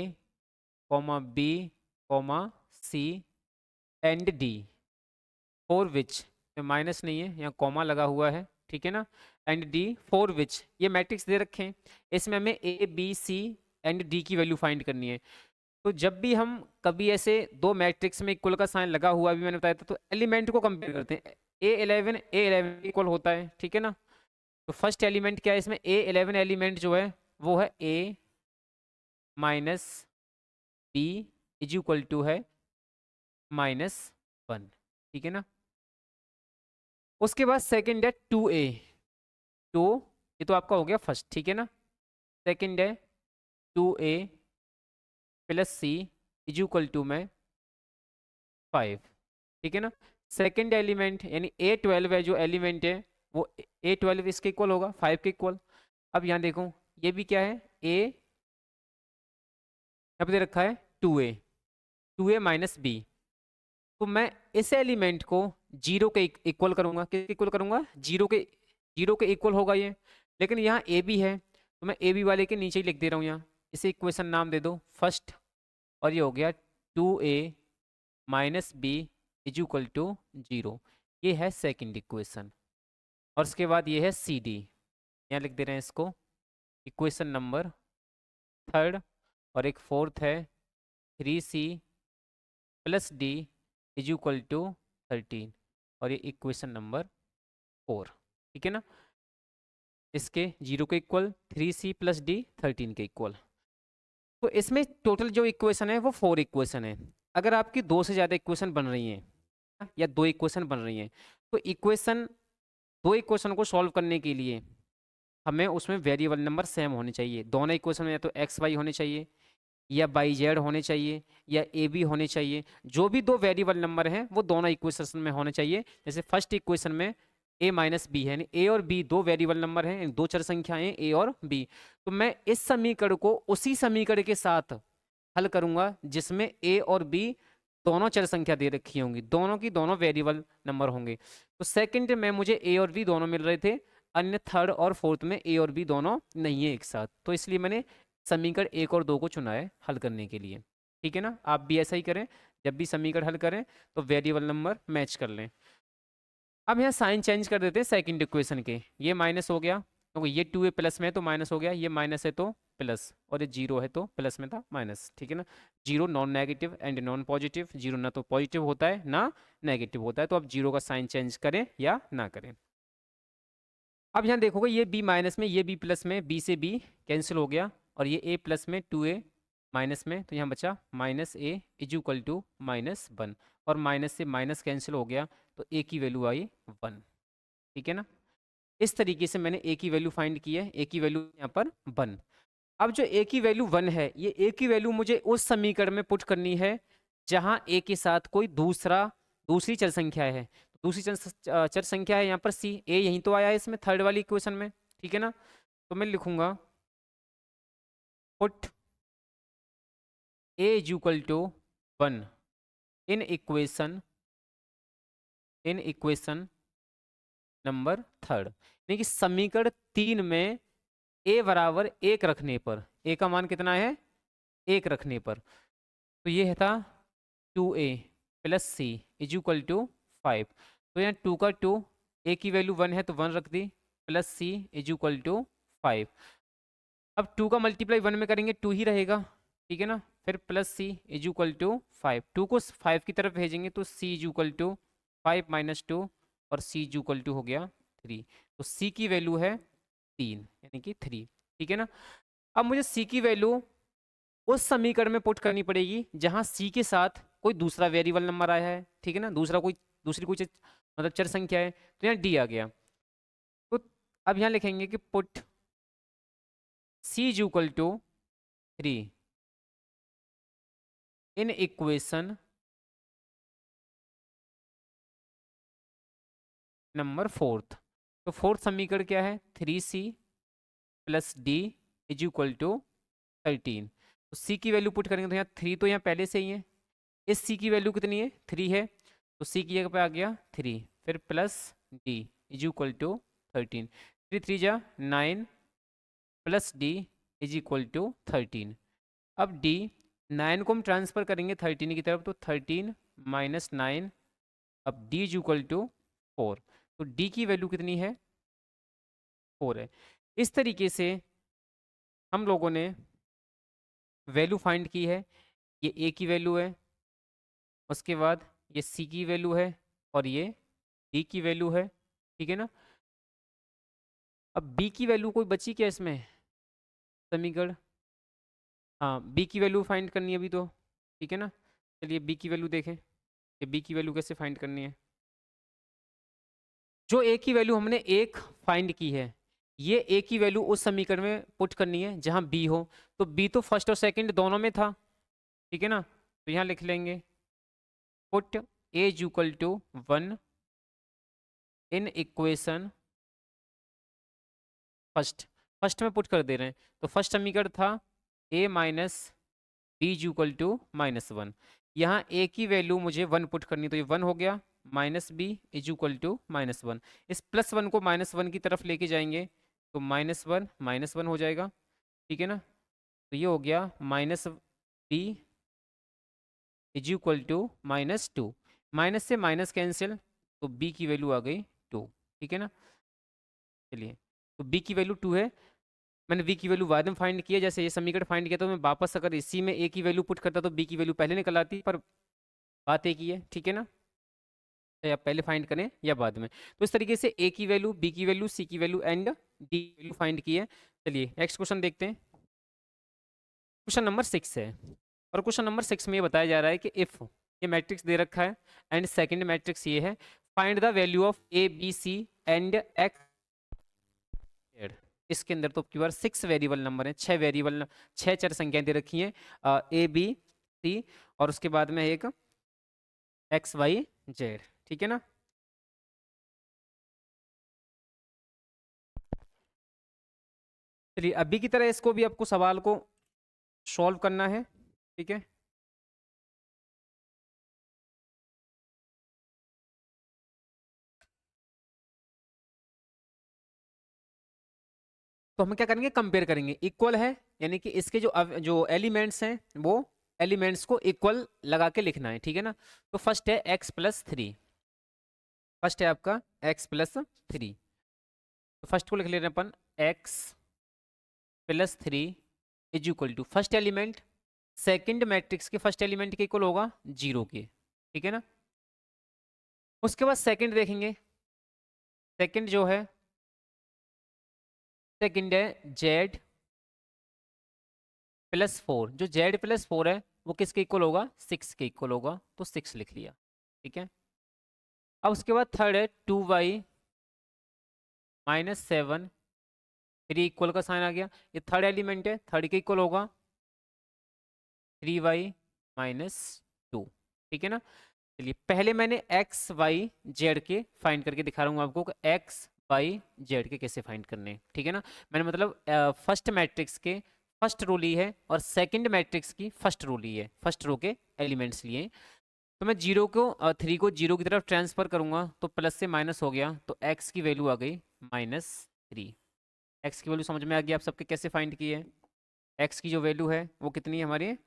comma b comma c and d for which, minus नहीं है, यहाँ कॉमा लगा हुआ है, ठीक है ना। एंड d फॉर विच, ये मैट्रिक्स दे रखे हैं, इसमें हमें a b c and d की वैल्यू फाइंड करनी है। तो जब भी हम कभी ऐसे दो मैट्रिक्स में इक्वल का साइन लगा हुआ अभी मैंने बताया था, तो एलिमेंट को कंपेयर करते हैं। a11 इक्वल होता है, ठीक है ना। तो फर्स्ट एलिमेंट क्या है इसमें, a11 एलिमेंट जो है वो है a minus b is equal to है -1, ठीक है ना। उसके बाद सेकंड है 2a, तो ये तो आपका हो गया फर्स्ट, ठीक है ना। सेकंड है 2a plus C is equal to में 5, ठीक है ना। सेकंड एलिमेंट यानी a12 है जो एलिमेंट है वो a12 इसके इक्वल होगा 5 के इक्वल। अब यहाँ देखो ये भी क्या है a, यहाँ पे दे रखा है 2a माइनस b, तो मैं इस एलिमेंट को 0 के इक्वल करूंगा, किसके इक्वल करूंगा, 0 के इक्वल होगा ये। लेकिन यहाँ ए बी है तो मैं ए बी वाले के नीचे ही लिख दे रहा हूँ, यहाँ इसे इक्वेशन नाम दे दो फर्स्ट, और ये हो गया 2a minus B is equal to 0, ये है सेकंड इक्वेशन। और उसके बाद ये है सी डी, यहाँ लिख दे रहे हैं इसको इक्वेशन नंबर थर्ड, और एक फोर्थ है 3c plus D is equal to 13, और ये इक्वेशन नंबर 4, ठीक है ना। इसके 0 के इक्वल 3c प्लस डी 13 के इक्वल। तो इसमें टोटल जो इक्वेशन है वो 4 इक्वेशन है। अगर आपकी 2 से ज़्यादा इक्वेशन बन रही हैं या 2 इक्वेशन बन रही हैं, तो दो इक्वेशन को सॉल्व करने के लिए हमें उसमें वेरिएबल नंबर सेम होने चाहिए। दोनों इक्वेशन में या तो एक्स वाई होने चाहिए, या बाई जेड होने चाहिए, या ए बी होने चाहिए। जो भी दो वेरिएबल नंबर हैं वो दोनों इक्वेशन में होने चाहिए। जैसे फर्स्ट इक्वेशन में a माइनस बी है, यानी a और b दो वेरिएबल नंबर हैं, दो चर संख्याएं a और b। तो मैं इस समीकरण को उसी समीकरण के साथ हल करूंगा जिसमें a और b दोनों चर संख्या दे रखी होंगी, दोनों की दोनों वेरिएबल नंबर होंगे। तो सेकंड में मुझे a और b दोनों मिल रहे थे, अन्य थर्ड और फोर्थ में a और b दोनों नहीं है एक साथ, तो इसलिए मैंने समीकरण 1 और 2 को चुना है हल करने के लिए, ठीक है ना। आप भी ऐसा ही करें, जब भी समीकरण हल करें तो वेरिएबल नंबर मैच कर लें। अब यहाँ साइन चेंज कर देते हैं सेकंड इक्वेशन के, ये माइनस हो गया क्योंकि ये 2a प्लस में है तो माइनस हो गया, ये माइनस है तो प्लस, और ये जीरो है तो प्लस में था माइनस, ठीक है ना। Zero non negative and non positive, zero ना तो पॉजिटिव होता है ना नेगेटिव होता है, तो अब जीरो का साइन चेंज करें या ना करें। अब यहाँ देखोगे ये b माइनस में, ये b प्लस में, b से b कैंसिल हो गया, और ये a प्लस में 2a माइनस में, तो यहाँ बचा minus a is equal to minus 1, और माइनस से माइनस कैंसिल हो गया तो a की वैल्यू आई 1, ठीक है ना। इस तरीके से मैंने a की वैल्यू फाइंड की है, a की वैल्यू यहाँ पर 1। अब जो a की वैल्यू 1 है, ये a की वैल्यू मुझे उस समीकरण में पुट करनी है जहां a के साथ कोई दूसरी चर संख्या है। दूसरी चर संख्या है यहाँ पर c, a यहीं तो आया है इसमें थर्ड वाली इक्वेशन में, ठीक है ना। तो मैं लिखूंगा put a is equal to 1 in equation number third, यानी कि समीकरण 3 में a बराबर 1 रखने पर, a का मान कितना है 1 रखने पर, तो ये था 2a plus C is equal to 5। तो यहाँ 2 का 2, a की वैल्यू 1 है तो 1 रख दी, plus C is equal to 5। अब 2 का मल्टीप्लाई 1 में करेंगे 2 ही रहेगा, ठीक है ना। फिर plus C is equal to 5, 2 को 5 की तरफ भेजेंगे तो c is equal to 5 minus 2, और c इज इक्वल टू हो गया 3, तो c की वैल्यू है 3 यानी कि 3, ठीक है ना। अब मुझे c की वैल्यू उस समीकरण में पुट करनी पड़ेगी जहां c के साथ कोई दूसरा वेरिएबल नंबर आया है, ठीक है ना, दूसरी कोई मतलब चर संख्या है, तो यहाँ d आ गया। तो अब यहाँ लिखेंगे कि put c is equal to 3 in equation number fourth. तो फोर्थ समीकरण क्या है 3c plus D is equal to 13। तो c की वैल्यू पुट करेंगे तो यहाँ 3 तो यहाँ पहले से ही है, इस c की वैल्यू कितनी है 3 है, तो c की जगह पे आ गया 3, फिर plus d is equal to 13, 3 3 जा 9 plus d is equal to 13। अब d 9 को हम ट्रांसफर करेंगे 13 की तरफ, तो 13 माइनस 9, अब d इज इक्वल टू 4, तो d की वैल्यू कितनी है 4 है। इस तरीके से हम लोगों ने वैल्यू फाइंड की है, ये a की वैल्यू है, उसके बाद ये c की वैल्यू है, और ये d की वैल्यू है, ठीक है ना। अब b की वैल्यू कोई बची क्या इसमें समीकरण, हाँ b की वैल्यू फाइंड करनी है अभी तो, ठीक है ना। चलिए b की वैल्यू देखें कि b की वैल्यू कैसे फाइंड करनी है। जो a की वैल्यू हमने 1 फाइंड की है, ये a की वैल्यू उस समीकरण में पुट करनी है जहां b हो, तो b तो फर्स्ट और सेकंड दोनों में था, ठीक है ना। तो यहाँ लिख लेंगे put a is equal to 1 in equation first में पुट कर दे रहे हैं, तो फर्स्ट समीकरण था a minus B is equal to minus 1, यहाँ a की वैल्यू मुझे 1 पुट करनी, तो ये 1 हो गया, minus B is equal to minus 1, इस प्लस 1 को माइनस 1 की तरफ लेके जाएंगे तो माइनस वन हो जाएगा, ठीक है ना। तो ये हो गया minus B is equal to minus 2, minus से माइनस कैंसिल, तो b की वैल्यू आ गई 2, ठीक है ना। चलिए, तो b की वैल्यू 2 है, मैंने v की वैल्यू बाद में फाइंड किया, जैसे ये समीकरण फाइंड किया तो मैं वापस अगर इसी में a की वैल्यू पुट करता तो b की वैल्यू पहले निकल आती, पर बात एक ही है, ठीक है ना। या पहले फाइंड करें या बाद में, तो इस तरीके से a की वैल्यू, b की वैल्यू, c की वैल्यू एंड d की वैल्यू फाइंड की है। चलिए नेक्स्ट क्वेश्चन देखते हैं, क्वेश्चन नंबर 6 है, और क्वेश्चन नंबर 6 में ये बताया जा रहा है कि इफ ये मैट्रिक्स दे रखा है एंड सेकंड मैट्रिक्स ये है, find the value of a b c and x, इसके अंदर तो आपकी बार 6 वेरिएबल नंबर हैं, 6 चर संख्याएं दे रखी हैं, a b c, और उसके बाद में एक x y z, ठीक है ना। चलिए अभी की तरह इसको भी आपको सवाल को सॉल्व करना है, ठीक है। तो हम क्या करेंगे कंपेयर करेंगे, इक्वल है यानी कि इसके जो एलिमेंट्स हैं वो एलिमेंट्स को इक्वल लगा के लिखना है, ठीक है ना। तो फर्स्ट है x+3, फर्स्ट है आपका x+3। तो फर्स्ट को लिख ले रहे हैं अपन x+3 is equal to first element second matrix के फर्स्ट एलिमेंट के इक्वल होगा 0 के, ठीक है ना। उसके बाद सेकंड देखेंगे, सेकंड जो है सेकंड है z+4। जो z+4 है वो किसके इक्वल होगा, 6 के इक्वल होगा, तो 6 लिख लिया, ठीक है। अब उसके बाद थर्ड है 2y-7, 3 इक्वल का साइन आ गया, ये थर्ड एलिमेंट है, थर्ड के इक्वल होगा 3y-2, ठीक है ना। चलिए पहले मैंने x y z के फाइंड करके दिखा रहा हूँ आपको कि x y z के कैसे फाइंड करने हैं, ठीक है ना। मैंने मतलब फर्स्ट मैट्रिक्स के फर्स्ट रो ली है और सेकंड मैट्रिक्स की फर्स्ट रो ली है, फर्स्ट रो के एलिमेंट्स लिए। तो मैं 3 को 0 की तरफ ट्रांसफर करूंगा तो प्लस से माइनस हो गया, तो x की वैल्यू आ गई -3। x की वैल्यू समझ में आ गई आप सबके कैसे फाइंड की है। x की जो वैल्यू है वो कितनी है हमारी,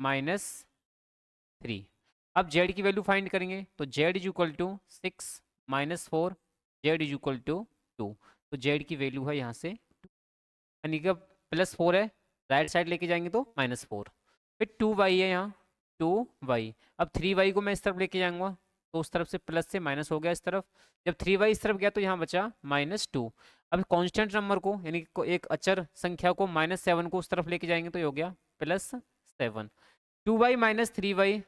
-3। अब z की वैल्यू फाइंड करेंगे तो z is equal to 6 -4, z is equal to 2। तो z की वैल्यू है यहाँ से 2, यानी कि +4 है, राइट साइड लेके जाएंगे तो -4। फिर 2y है यहाँ 2y। अब 3y को मैं इस तरफ लेके जाऊंगा तो उस तरफ से प्लस से माइनस हो गया इस तरफ। जब 3y इस तरफ गया तो यहाँ बचा -2। अब कांस्टेंट नंबर को यानी कि एक अचर संख्या को -7 को उस तरफ लेके जाएंगे तो ये हो गया +7। 2y - 3y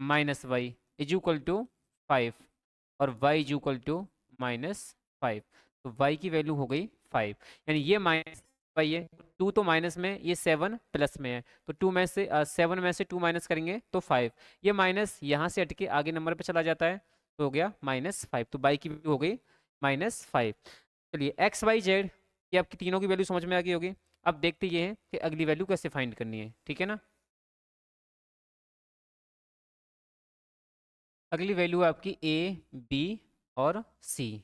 -y is equal to 5 और y इज इक्वल टू -5। तो y की वैल्यू हो गई 5, यानी ये -y है, 2 तो माइनस में, ये 7 प्लस में है, तो 2 में से 7 में से 2 माइनस करेंगे तो 5। ये माइनस यहाँ से हटके आगे नंबर पे चला जाता है तो हो गया -5। तो y की वैल्यू हो गई -5। चलिए x y z ये आपकी तीनों की वैल्यू समझ में आ गई होगी। अब देखते ये हैं कि अगली वैल्यू कैसे फाइंड करनी है, ठीक है ना। अगली वैल्यू है आपकी a b और c।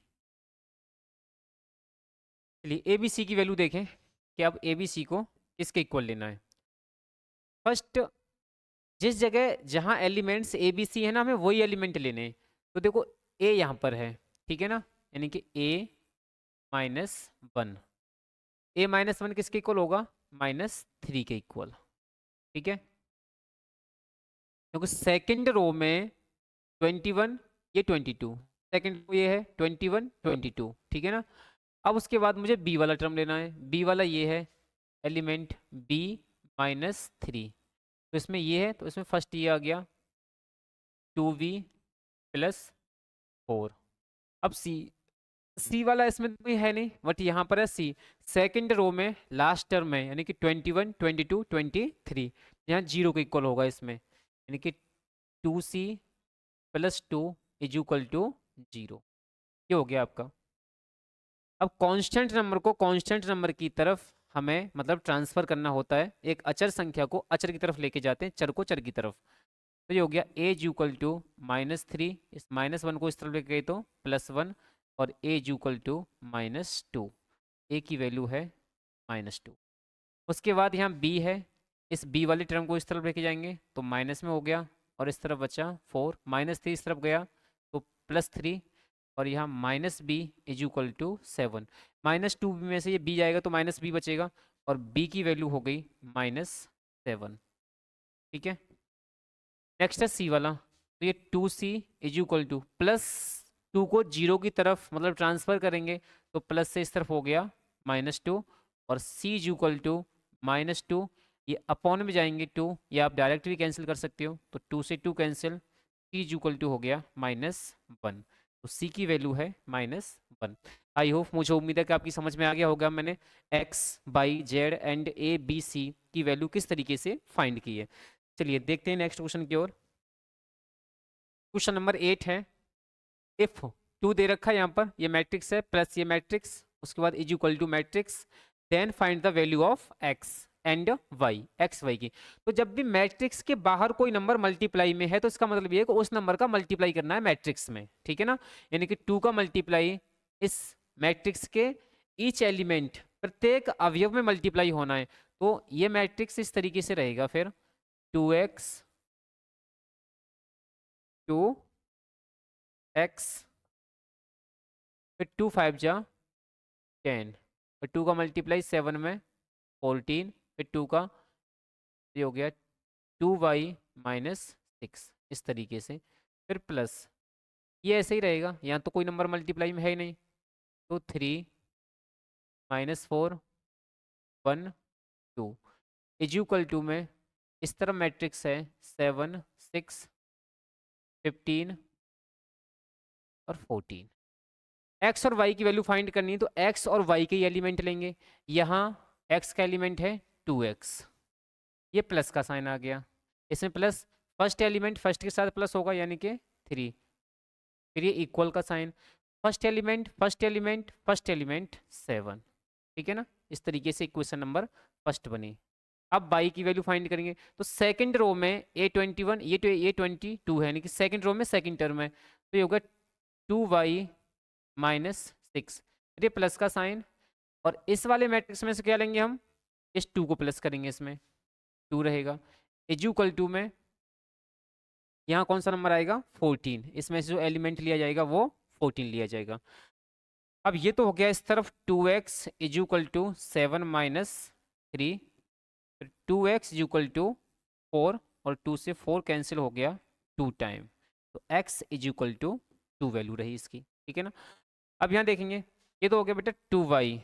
चलिए ए बी सी की वैल्यू देखें कि अब ए बी सी को किसके इक्वल लेना है। फर्स्ट जिस जगह जहां एलिमेंट्स ए बी सी है ना, हमें वही एलिमेंट लेने हैं। तो देखो ए यहाँ पर है, ठीक है ना, यानी कि a-1, a-1 किसके इक्वल होगा, -3 के इक्वल, ठीक है। क्योंकि सेकंड रो में 21 ये 22, सेकंड रो ये है 21 22, ठीक है ना। अब उसके बाद मुझे बी वाला टर्म लेना है, बी वाला ये है एलिमेंट b-3। तो इसमें ये है तो इसमें फर्स्ट ये आ गया 2v+4। अब सी वाला इसमें तो कोई है नहीं, बट यहाँ पर है सी, सेकंड रो में लास्ट टर्म है, यानी कि 21 22 23, यहाँ 0 के इक्वल होगा इसमें, यानी कि 2c+2 इज इक्वल टू 0। ये हो गया आपका। अब कांस्टेंट नंबर को कांस्टेंट नंबर की तरफ हमें मतलब ट्रांसफर करना होता है, एक अचर संख्या को अचर की तरफ लेके जाते हैं, चर को चर की तरफ। तो ये हो गया a इज इक्वल टू -3, इस -1 को इस तरफ लेके गए तो +1 और a is equal to -2, a की वैल्यू है -2। उसके बाद यहाँ b है, इस b वाले टर्म को इस तरफ लेके जाएंगे तो माइनस में हो गया और इस तरफ बचा 4, -3 इस तरफ गया तो +3 और यहाँ -b इज इक्वल टू 7। -2 में से ये b जाएगा तो -b बचेगा और b की वैल्यू हो गई -7, ठीक है। नेक्स्ट है सी वाला, तो ये 2c इज इक्वल टू +2 को 0 की तरफ मतलब ट्रांसफर करेंगे तो प्लस से इस तरफ हो गया -2 और c इज इक्वल टू -2, ये अपॉन में जाएंगे 2, ये आप डायरेक्ट भी कैंसिल कर सकते हो, तो 2 से 2 cancel, c is equal to हो गया -1। तो c की वैल्यू है -1। आई होप, मुझे उम्मीद है कि आपकी समझ में आ गया होगा मैंने x y z and a b c की वैल्यू किस तरीके से फाइंड की है। चलिए देखते हैं नेक्स्ट क्वेश्चन की ओर। क्वेश्चन नंबर 8 है, इफ 2 दे रखा है यहाँ पर, ये मैट्रिक्स है प्लस ये मैट्रिक्स, उसके बाद is equal to matrix, then find the value of x and y, x y की। तो जब भी मैट्रिक्स के बाहर कोई नंबर मल्टीप्लाई में है तो इसका मतलब ये है कि उस नंबर का मल्टीप्लाई करना है मैट्रिक्स में, ठीक है ना। यानी कि 2 का मल्टीप्लाई इस मैट्रिक्स के ईच एलिमेंट प्रत्येक अवयव में मल्टीप्लाई होना है। तो ये मैट्रिक्स इस तरीके से रहेगा फिर 2x 2x, फिर 2 5 जा 10, फिर 2 का मल्टीप्लाई 7 में 14, फिर 2 का ये हो गया 2y माइनस 6, इस तरीके से। फिर प्लस, ये ऐसे ही रहेगा, यहाँ तो कोई नंबर मल्टीप्लाई में है ही नहीं, तो 3 माइनस 4 1 2 इक्वल टू में इस तरफ मैट्रिक्स है 7 6 15 और 14। एक्स और वाई की वैल्यू फाइंड करनी है, तो एक्स और वाई के एलिमेंट लेंगे। यहाँ एक्स का एलिमेंट है 2x, ये प्लस का साइन आ गया, इसमें प्लस फर्स्ट एलिमेंट फर्स्ट के साथ प्लस होगा यानी कि 3, फिर ये इक्वल का sign, first element first element first element 7, ठीक है ना। इस तरीके से इक्वेशन नंबर फर्स्ट बनी। अब बाई की वैल्यू फाइंड करेंगे, तो सेकंड रो में A21 ये 22 है, यानी कि सेकंड रो में सेकंड टर्म है, तो ये होगा 2y माइनस 6, ये प्लस का साइन, और इस वाले मैट्रिक्स में से क्या लेंगे हम, इस 2 को प्लस करेंगे, इसमें 2 रहेगा, इक्वल टू में यहाँ कौन सा नंबर आएगा 14, इसमें से जो एलिमेंट लिया जाएगा वो 14 लिया जाएगा। अब ये तो हो गया इस तरफ 2x equal to 7 minus 3, 2x equal to 4, और 2 से 4 कैंसिल हो गया 2 टाइम, तो x इक्वल टू 2 वैल्यू रही इसकी, ठीक है ना। अब यहाँ देखेंगे, ये तो हो गया बेटा 2y,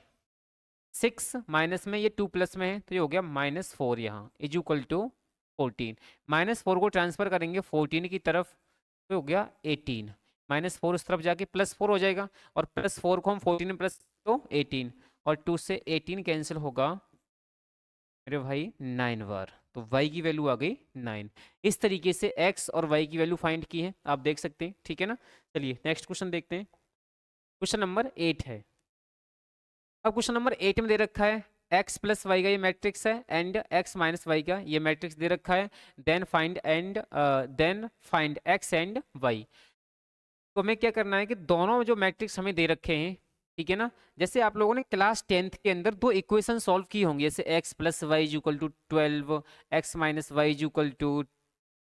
6 माइनस में ये 2 प्लस में है, तो ये हो गया माइनस 4, यहाँ इक्वल टू 14, माइनस 4 को ट्रांसफर करेंगे 14 की तरफ, तो हो गया 18, माइनस 4 उस तरफ जाके प्लस 4 हो जाएगा, और प्लस 4 को हम 14 में प्लस तो 18, और 2 से 18 कैंसिल होगा मेरे भाई 9 बार, तो y की वैल्यू आ गई 9। इस तरीके से x और y की वैल्यू फाइंड की है, आप देख सकते हैं, ठीक है ना। चलिए नेक्स्ट क्वेश्चन देखते हैं, क्वेश्चन नंबर 8 है। अब क्वेश्चन नंबर 8 में दे रखा है x प्लस वाई का ये मैट्रिक्स है, एंड x माइनस वाई का ये मैट्रिक्स दे रखा है, then find x and y। तो हमें क्या करना है कि दोनों जो मैट्रिक्स हमें दे रखे हैं, ठीक है ना, जैसे आप लोगों ने क्लास 10th के अंदर 2 इक्वेशन सॉल्व की होंगी, जैसे x plus y equal to 12, x minus y equal to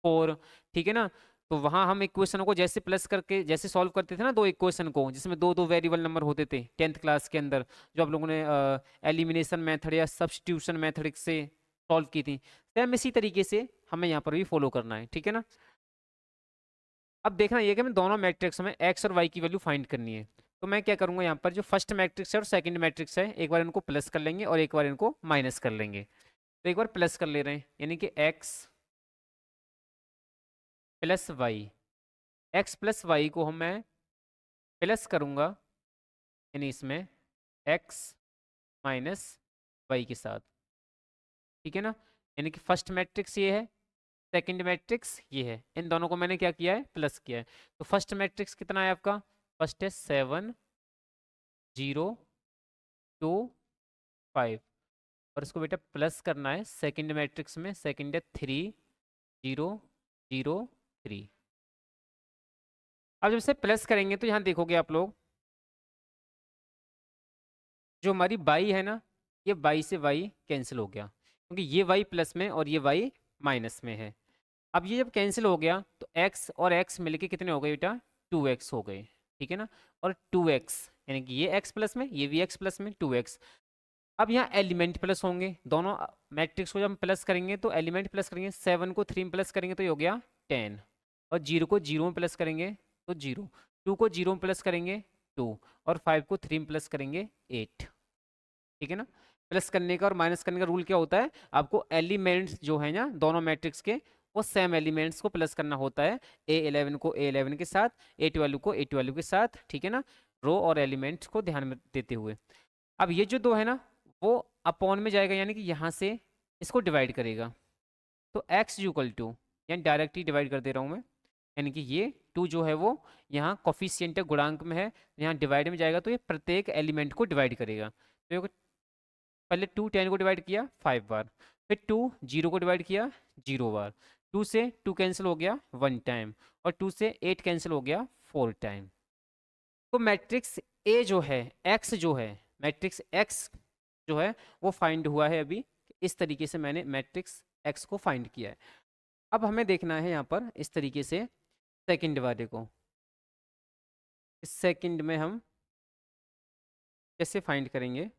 4, ठीक है ना। तो वहां हम इक्वेशनों को जैसे प्लस करके जैसे सॉल्व करते थे ना, 2 इक्वेशन को जिसमें 2 वेरिएबल नंबर होते थे 10th क्लास के अंदर, जो आप लोगों ने एलिमिनेशन मेथड या सब्स्टिट्यूशन मेथड से सॉल्व की थी, सेम इसी तरीके से हमें यहाँ पर भी फॉलो करना है, ठीक है ना। अब देखना ये कि हमें दोनों मैट्रिक्स में एक्स और वाई की वैल्यू फाइंड करनी है, तो मैं क्या करूंगा, यहाँ पर जो फर्स्ट मैट्रिक्स है और सेकंड मैट्रिक्स है, एक बार इनको प्लस कर लेंगे और एक बार इनको माइनस कर लेंगे। तो एक बार प्लस कर ले रहे हैं, यानी कि x plus y, x plus y को हम मैं प्लस करूंगा, यानी इसमें एक्स माइनस वाई के साथ, ठीक है ना। यानी कि फर्स्ट मैट्रिक्स ये है, सेकंड मैट्रिक्स ये है, इन दोनों को मैंने क्या किया है, प्लस किया है। तो फर्स्ट मैट्रिक्स कितना है आपका, फर्स्ट है 7 0 2 5, और इसको बेटा प्लस करना है सेकंड मैट्रिक्स में, सेकंड है 3 0 0 3। अब जब इसे प्लस करेंगे तो यहाँ देखोगे आप लोग, जो हमारी बाई है ना, ये बाई से वाई कैंसिल हो गया, क्योंकि ये वाई प्लस में और ये वाई माइनस में है। अब ये जब कैंसिल हो गया तो x और x मिलके कितने हो गए बेटा, 2x हो गए, ठीक है ना। और 2x यानी कि ये x प्लस में, ये भी x प्लस में 2x। अब यहाँ एलिमेंट प्लस होंगे, दोनों मैट्रिक्स को जब हम प्लस करेंगे तो एलिमेंट प्लस करेंगे, 7 को 3 में प्लस करेंगे तो ये हो गया 10, और 0 को 0 में प्लस करेंगे तो 0, 2 को 0 में प्लस करेंगे 2, और 5 को 3 में प्लस करेंगे 8, ठीक है ना। प्लस करने का और माइनस करने का रूल क्या होता है, आपको एलिमेंट्स जो है ना दोनों मैट्रिक्स के, वो सेम एलिमेंट्स को प्लस करना होता है, A11 को A11 के साथ, A12 को A12 के साथ, ठीक है ना, रो और एलिमेंट्स को ध्यान में देते हुए। अब ये जो 2 है ना, वो अपॉन में जाएगा, यानी कि यहाँ से इसको डिवाइड करेगा, तो x इक्वल टू, यानी डायरेक्टली डिवाइड कर दे रहा हूँ मैं, यानी कि ये 2 जो है वो यहाँ कॉफिशिएंट गुणांक में है, यहाँ डिवाइड में जाएगा तो ये प्रत्येक एलिमेंट को डिवाइड करेगा। तो पहले 2 10 को डिवाइड किया 5 बार, फिर 2 0 को डिवाइड किया 0 बार, 2 से 2 कैंसिल हो गया 1 टाइम, और 2 से 8 कैंसिल हो गया 4 टाइम। तो मैट्रिक्स ए जो है, एक्स जो है, मैट्रिक्स एक्स जो है वो फाइंड हुआ है अभी, इस तरीके से मैंने मैट्रिक्स एक्स को फाइंड किया है। अब हमें देखना है यहाँ पर इस तरीके से सेकंड वाले को। इस सेकंड में हम कैसे फाइंड करेंगे?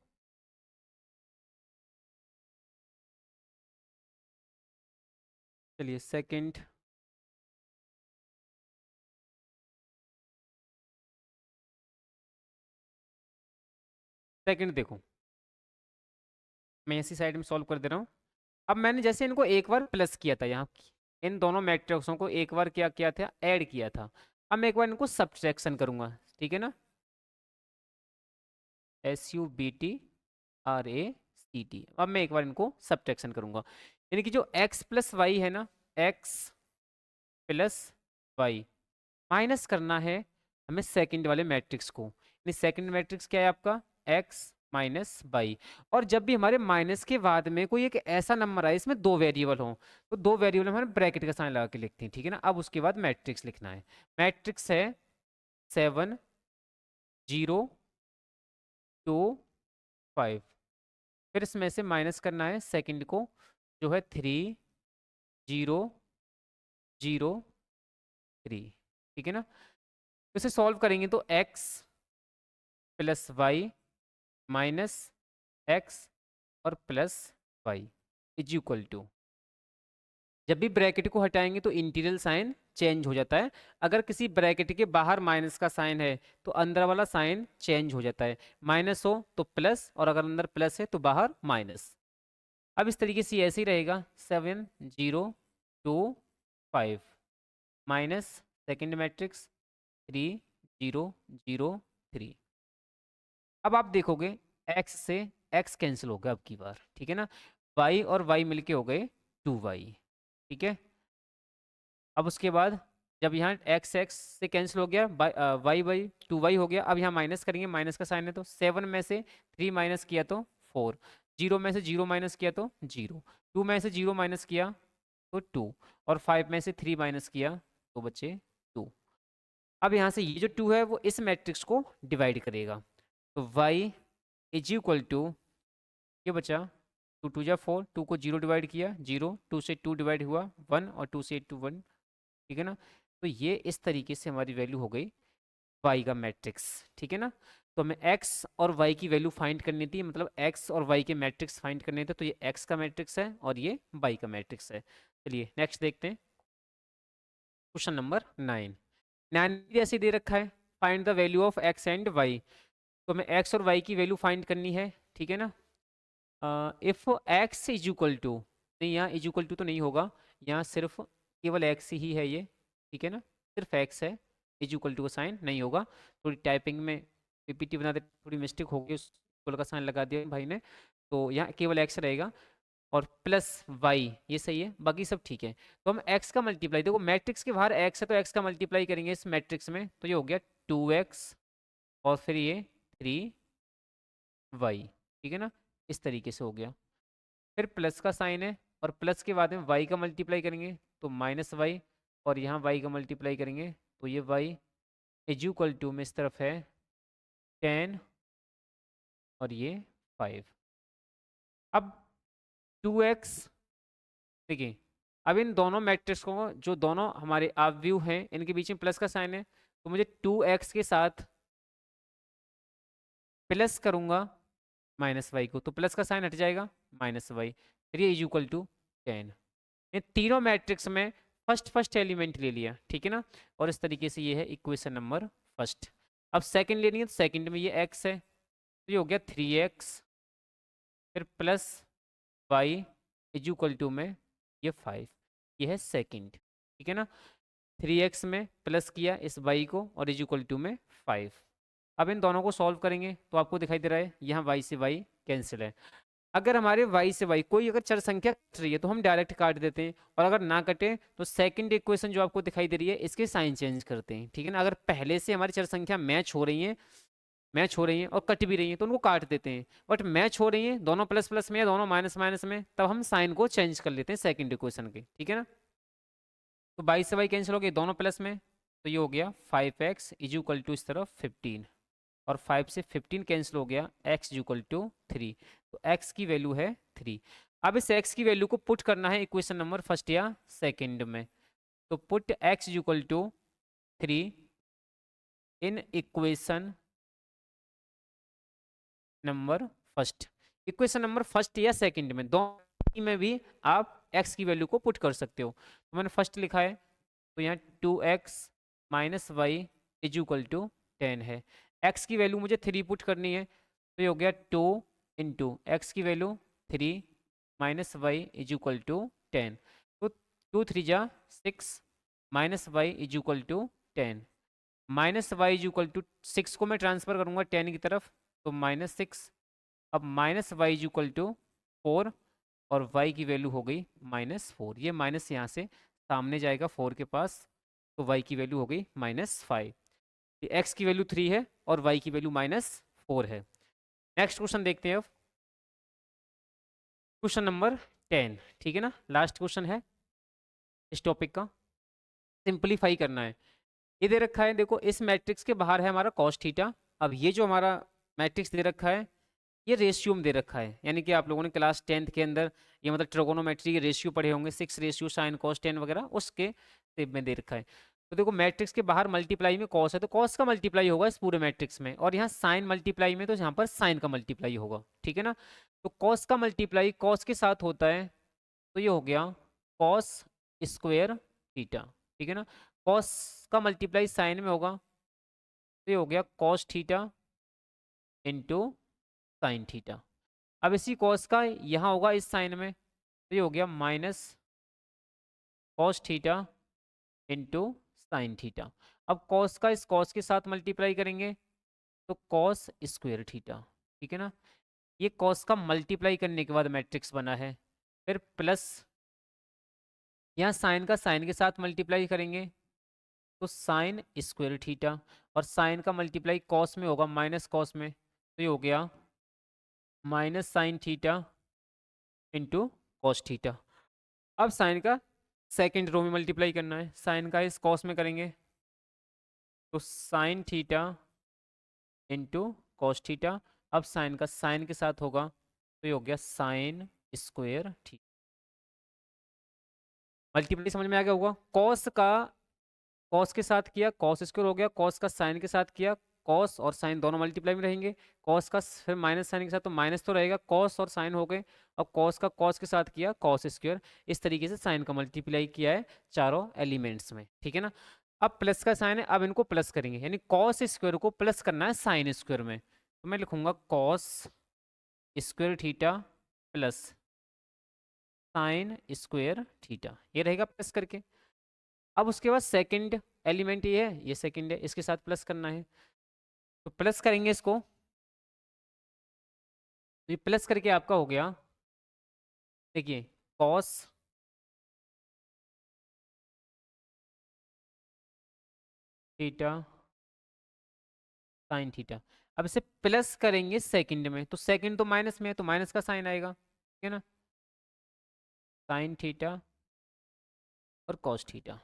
चलिए सेकंड, सेकंड देखो मैं इसी साइड में सॉल्व कर दे रहा हूँ। अब मैंने जैसे इनको एक बार प्लस किया था, यहाँ इन दोनों मैट्रिक्सों को एक बार क्या किया था, ऐड किया था। अब मैं एक बार इनको सब्ट्रैक्शन करूंगा, ठीक है ना, SUBTRACT। अब मैं एक बार इनको सब्ट्रैक्शन करूंगा, यानी कि जो x प्लस वाई है ना, x प्लस वाई माइनस करना है हमें सेकंड वाले मैट्रिक्स को। यानी सेकंड मैट्रिक्स क्या है आपका, x माइनस वाई। और जब भी हमारे माइनस के बाद में कोई एक ऐसा नंबर आए इसमें दो वेरिएबल हो, तो दो वेरिएबल हमारे ब्रैकेट का साइन लगा के लिखते हैं, ठीक है ना। अब उसके बाद मैट्रिक्स लिखना है। मैट्रिक्स है 7 0 2 5। फिर इसमें से माइनस करना है सेकंड को, जो है 3 0 0 3, ठीक है ना। तो इसे सॉल्व करेंगे तो x plus y minus x और plus y is equal to, जब भी ब्रैकेट को हटाएंगे तो इंटीग्रल साइन चेंज हो जाता है। अगर किसी ब्रैकेट के बाहर माइनस का साइन है तो अंदर वाला साइन चेंज हो जाता है, माइनस हो तो प्लस, और अगर अंदर प्लस है तो बाहर माइनस। अब इस तरीके से ऐसे ही रहेगा 7 0 2 5 माइनस सेकेंड मैट्रिक्स 3 0 0 3। अब आप देखोगे x से x कैंसिल हो गया अब की बार, ठीक है ना। y और y मिलके हो गए 2y, ठीक है। अब उसके बाद जब यहाँ x x से कैंसिल हो गया, y y 2y हो गया। अब यहाँ माइनस करेंगे, माइनस का साइन है तो 7 में से 3 माइनस किया तो 4, 0 में से 0 माइनस किया तो 0, 2 में से 0 माइनस किया तो 2, और 5 में से 3 माइनस किया तो बचे 2। अब यहाँ से ये जो 2 है वो इस मैट्रिक्स को डिवाइड करेगा, तो y इज इक्वल टू, ये बचा 2 2 जा 4, 2 को 0 डिवाइड किया 0, 2 से 2 डिवाइड हुआ 1, और 2 से 2 1, ठीक है ना। तो ये इस तरीके से हमारी वैल्यू हो गई y का मैट्रिक्स, ठीक है ना। तो हमें x और y की वैल्यू फाइंड करनी थी, मतलब x और y के मैट्रिक्स फाइंड करने थे। तो ये x का मैट्रिक्स है और ये y का मैट्रिक्स है। चलिए नेक्स्ट देखते हैं, क्वेश्चन नंबर 9। 9 भी ऐसे दे रखा है, find the value of x and y। तो हमें x और y की वैल्यू फाइंड करनी है, ठीक है ना। If x is equal to, नहीं यहाँ इज इक्वल टू तो नहीं होगा, यहाँ सिर्फ केवल x ही है ये, ठीक है ना, सिर्फ x है, इज इक्वल टू का साइन नहीं होगा। थोड़ी टाइपिंग में पीपीटी बनाते थोड़ी मिस्टेक हो गई, उस इक्वल का साइन लगा दिया भाई ने, तो यहाँ केवल x रहेगा और प्लस y, ये सही है, बाकी सब ठीक है। तो हम x का मल्टीप्लाई, देखो मैट्रिक्स के बाहर x है तो x का मल्टीप्लाई करेंगे इस मैट्रिक्स में, तो ये हो गया 2x और फिर ये 3y, ठीक है ना, इस तरीके से हो गया। फिर प्लस का साइन है और प्लस के बाद में y का मल्टीप्लाई करेंगे तो माइनस y, और यहाँ y का मल्टीप्लाई करेंगे तो ये y इज इक्वल टू में इस तरफ है 10 और ये 5। अब 2x, देखिए अब इन दोनों मैट्रिक्स को, जो दोनों हमारे अवयव हैं, इनके बीच में प्लस का साइन है, तो मुझे 2x के साथ प्लस करूंगा माइनस वाई को, तो प्लस का साइन हट जाएगा माइनस वाई, फिर ये इज इक्वल टू 10। ये तीनों मैट्रिक्स में फर्स्ट फर्स्ट एलिमेंट ले लिया, ठीक है ना, और इस तरीके से ये है इक्वेशन नंबर फर्स्ट। अब सेकंड लेनी है तो सेकंड में ये x है, तो ये हो गया 3x, फिर plus y is equal to में ये 5, ये है सेकंड, ठीक है ना। 3x में प्लस किया इस y को और इज इक्वल टू में 5। अब इन दोनों को सॉल्व करेंगे तो आपको दिखाई दे रहा है यहाँ y से y कैंसिल है। अगर हमारे y से y कोई अगर चर संख्या कट रही है तो हम डायरेक्ट काट देते हैं, और अगर ना कटे तो सेकंड इक्वेशन जो आपको दिखाई दे रही है इसके साइन चेंज करते हैं, ठीक है ना। अगर पहले से हमारी चर संख्या मैच हो रही हैं और कट भी रही हैं तो उनको काट देते हैं, बट मैच हो रही हैं दोनों प्लस प्लस में या दोनों माइनस माइनस में, तब हम साइन को चेंज कर लेते हैं सेकंड इक्वेशन के, ठीक है ना। तो 22 से y कैंसिल हो गए दोनों प्लस में, तो ये हो गया 5x इज इक्वल टू इस तरफ 15, और 5 से 15 कैंसिल हो गया, x इज इक्वल टू 3, तो x की वैल्यू है 3। अब इस x की वैल्यू को पुट करना है इक्वेशन नंबर फर्स्ट या सेकंड में। तो put x equal to 3 in equation number first. Equation number first या सेकंड में, दोनों में भी आप x की वैल्यू को पुट कर सकते हो। तो मैंने फर्स्ट लिखा है, तो यहाँ 2x minus y is equal to 10 है। x की वैल्यू मुझे 3 पुट करनी है, तो ये हो गया 2 इंटू एक्स की value 3 minus y is equal to 10। तो 2 3 जा 6 minus y is equal to 10। Minus y is equal to 6 को मैं ट्रांसफर करूँगा 10 की तरफ, तो -6। अब minus y is equal to 4 और y की वैल्यू हो गई -4। ये माइनस यहाँ से सामने जाएगा 4 के पास, तो y की वैल्यू हो गई -5। ये x की वैल्यू 3 है और y की वैल्यू -4 है। नेक्स्ट क्वेश्चन देखते हैं अब, क्वेश्चन नंबर 10, ठीक है ना, लास्ट क्वेश्चन है इस टॉपिक का। सिंपलीफाई करना है। ये दे रखा है, देखो इस मैट्रिक्स के बाहर है हमारा cos थीटा। अब ये जो हमारा मैट्रिक्स दे रखा है ये रेशियो में दे रखा है, यानी कि आप लोगों ने क्लास 10th के अंदर ये मतलब ट्रिगोनोमेट्री के रेशियो पढ़े होंगे, 6 रेशियो साइन cos 10 वगैरह, उसके शेप में दे रखा है। तो देखो मैट्रिक्स के बाहर मल्टीप्लाई में cos है, तो cos का मल्टीप्लाई होगा इस पूरे मैट्रिक्स में, और यहाँ साइन मल्टीप्लाई में तो यहाँ पर साइन का मल्टीप्लाई होगा, ठीक है ना। तो cos का मल्टीप्लाई cos के साथ होता है, तो ये हो गया cos स्क्वेयर थीटा, ठीक है ना। cos का मल्टीप्लाई साइन में होगा, तो ये हो गया cos theta into sine theta. अब इसी cos का यहाँ होगा इस साइन में, तो ये हो गया minus cos theta into sine theta. अब cos का इस cos के साथ मल्टीप्लाई करेंगे, तो cos स्क्वेयर थीटा, ठीक है ना। ये cos का मल्टीप्लाई करने के बाद मैट्रिक्स बना है। फिर प्लस यहाँ साइन का साइन के साथ मल्टीप्लाई करेंगे, तो साइन स्क्वेयर थीटा, और साइन का मल्टीप्लाई cos में होगा माइनस cos में, तो ये हो गया minus sine theta into cos theta. अब साइन का सेकेंड रो में मल्टीप्लाई करना है, साइन का इस कॉस में करेंगे, तो sine theta into cos theta. अब साइन का साइन के साथ होगा, तो ये हो गया साइन स्क्वेयर थीटा। मल्टीप्लाई समझ में आ गया होगा। कॉस का कॉस के साथ किया कॉस स्क्वायर हो गया, कॉस का साइन के साथ किया कॉस और साइन दोनों मल्टीप्लाई में रहेंगे, कॉस का फिर माइनस साइन के साथ तो माइनस तो रहेगा, कॉस और साइन हो गए। अब कॉस का कॉस के साथ किया कॉस स्क्वायर। इस तरीके से साइन का मल्टीप्लाई किया है चारों एलिमेंट्स में, ठीक है ना। अब प्लस का साइन है, अब इनको प्लस करेंगे, यानी कॉस स्क्वायर को प्लस करना है साइन स्क्वायर में, तो मैं लिखूंगा cos square theta plus sine square theta, ये रहेगा प्लस करके। अब उसके बाद सेकंड एलिमेंट ये है, ये सेकंड है, इसके साथ प्लस करना है, तो प्लस करेंगे इसको, तो ये प्लस करके आपका हो गया, देखिए कॉस थीटा साइन थीटा। अब इसे प्लस करेंगे सेकंड में, तो सेकंड तो माइनस में है, तो माइनस का साइन आएगा, ठीक है ना, साइन थीटा और कॉस थीटा।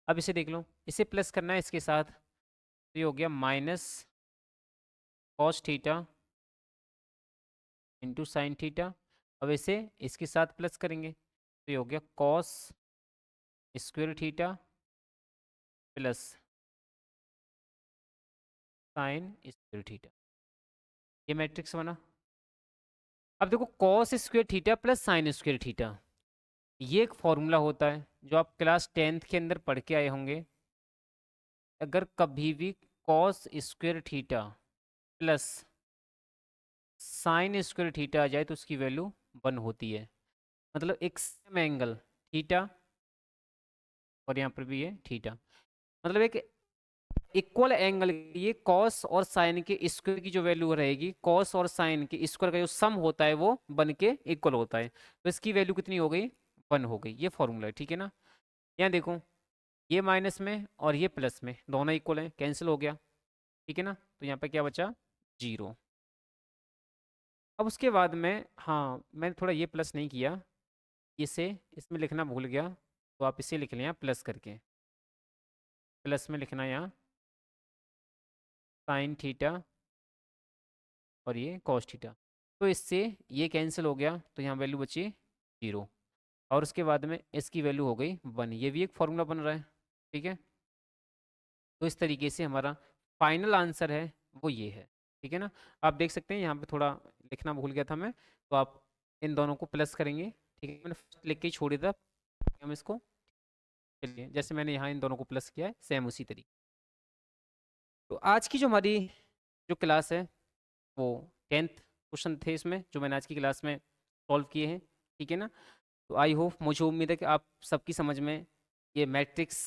अब इसे देख लो, इसे प्लस करना है इसके साथ, तो ये हो गया minus cos theta into sine theta. अब इसे इसके साथ प्लस करेंगे, तो ये हो गया cos square theta plus sine square theta, ये मैट्रिक्स बना। अब देखो cos square theta plus sine square theta, ये एक फॉर्मूला होता है जो आप क्लास 10th के अंदर पढ़ के आए होंगे। अगर कभी भी cos square theta plus sine square theta आ जाए तो उसकी वैल्यू 1 होती है, मतलब एक सेम एंगल थीटा और यहाँ पर भी है थीटा, मतलब एक इक्वल एंगल, ये कॉस और साइन के स्क्वायर की जो वैल्यू रहेगी, कॉस और साइन के स्क्वायर का जो सम होता है वो बन के इक्वल होता है, तो इसकी वैल्यू कितनी हो गई 1 हो गई, ये फॉर्मूला है, ठीक है ना। यहाँ देखो ये माइनस में और ये प्लस में दोनों इक्वल हैं, कैंसिल हो गया, ठीक है ना, तो यहाँ पे क्या बचा 0। अब उसके बाद में, हाँ मैंने थोड़ा ये प्लस नहीं किया, इसे इसमें लिखना भूल गया, तो आप इसे लिख लें यहाँ प्लस करके, प्लस में लिखना यहाँ साइन थीटा और ये कॉस थीटा, तो इससे ये कैंसिल हो गया, तो यहाँ वैल्यू बची 0, और उसके बाद में इसकी वैल्यू हो गई 1। ये भी एक फॉर्मूला बन रहा है, ठीक है। तो इस तरीके से हमारा फाइनल आंसर है वो ये है, ठीक है ना। आप देख सकते हैं यहाँ पे थोड़ा लिखना भूल गया था मैं, तो आप इन दोनों को प्लस करेंगे, ठीक है। मैंने फर्स्ट लिख के ही छोड़ दिया था, हम इसको, चलिए जैसे मैंने यहाँ इन दोनों को प्लस किया है सेम उसी तरीके। तो आज की जो हमारी जो क्लास है वो 10th क्वेश्चन थे इसमें, जो मैंने आज की क्लास में सॉल्व किए हैं, ठीक है ना। तो आई होप, मुझे उम्मीद है कि आप सबकी समझ में ये मैट्रिक्स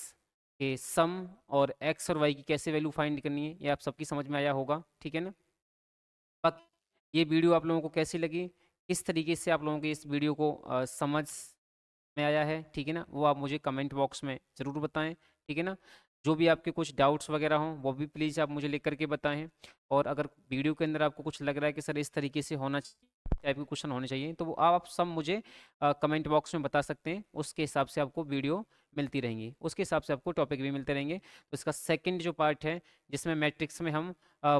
के सम और एक्स और वाई की कैसे वैल्यू फाइंड करनी है ये आप सबकी समझ में आया होगा, ठीक है ना। बाकी ये वीडियो आप लोगों को कैसी लगी, किस तरीके से आप लोगों के इस वीडियो को समझ में आया है, ठीक है ना, वो आप मुझे कमेंट बॉक्स में ज़रूर बताएं, ठीक है ना। जो भी आपके कुछ डाउट्स वगैरह हों वो भी प्लीज़ आप मुझे लिख करके बताएं। और अगर वीडियो के अंदर आपको कुछ लग रहा है कि सर इस तरीके से होना टाइप के क्वेश्चन होने चाहिए, तो वो आप सब मुझे कमेंट बॉक्स में बता सकते हैं। उसके हिसाब से आपको वीडियो मिलती रहेंगी, उसके हिसाब से आपको टॉपिक भी मिलते रहेंगे। तो इसका सेकंड जो पार्ट है जिसमें मैट्रिक्स में हम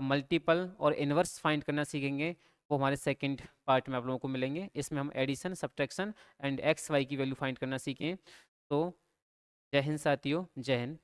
मल्टीपल और इन्वर्स फाइंड करना सीखेंगे, वो हमारे सेकंड पार्ट में आप लोगों को मिलेंगे। इसमें हम addition, subtraction and x y की वैल्यू फाइंड करना सीखें। तो जय हिंद साथियों, जय हिंद।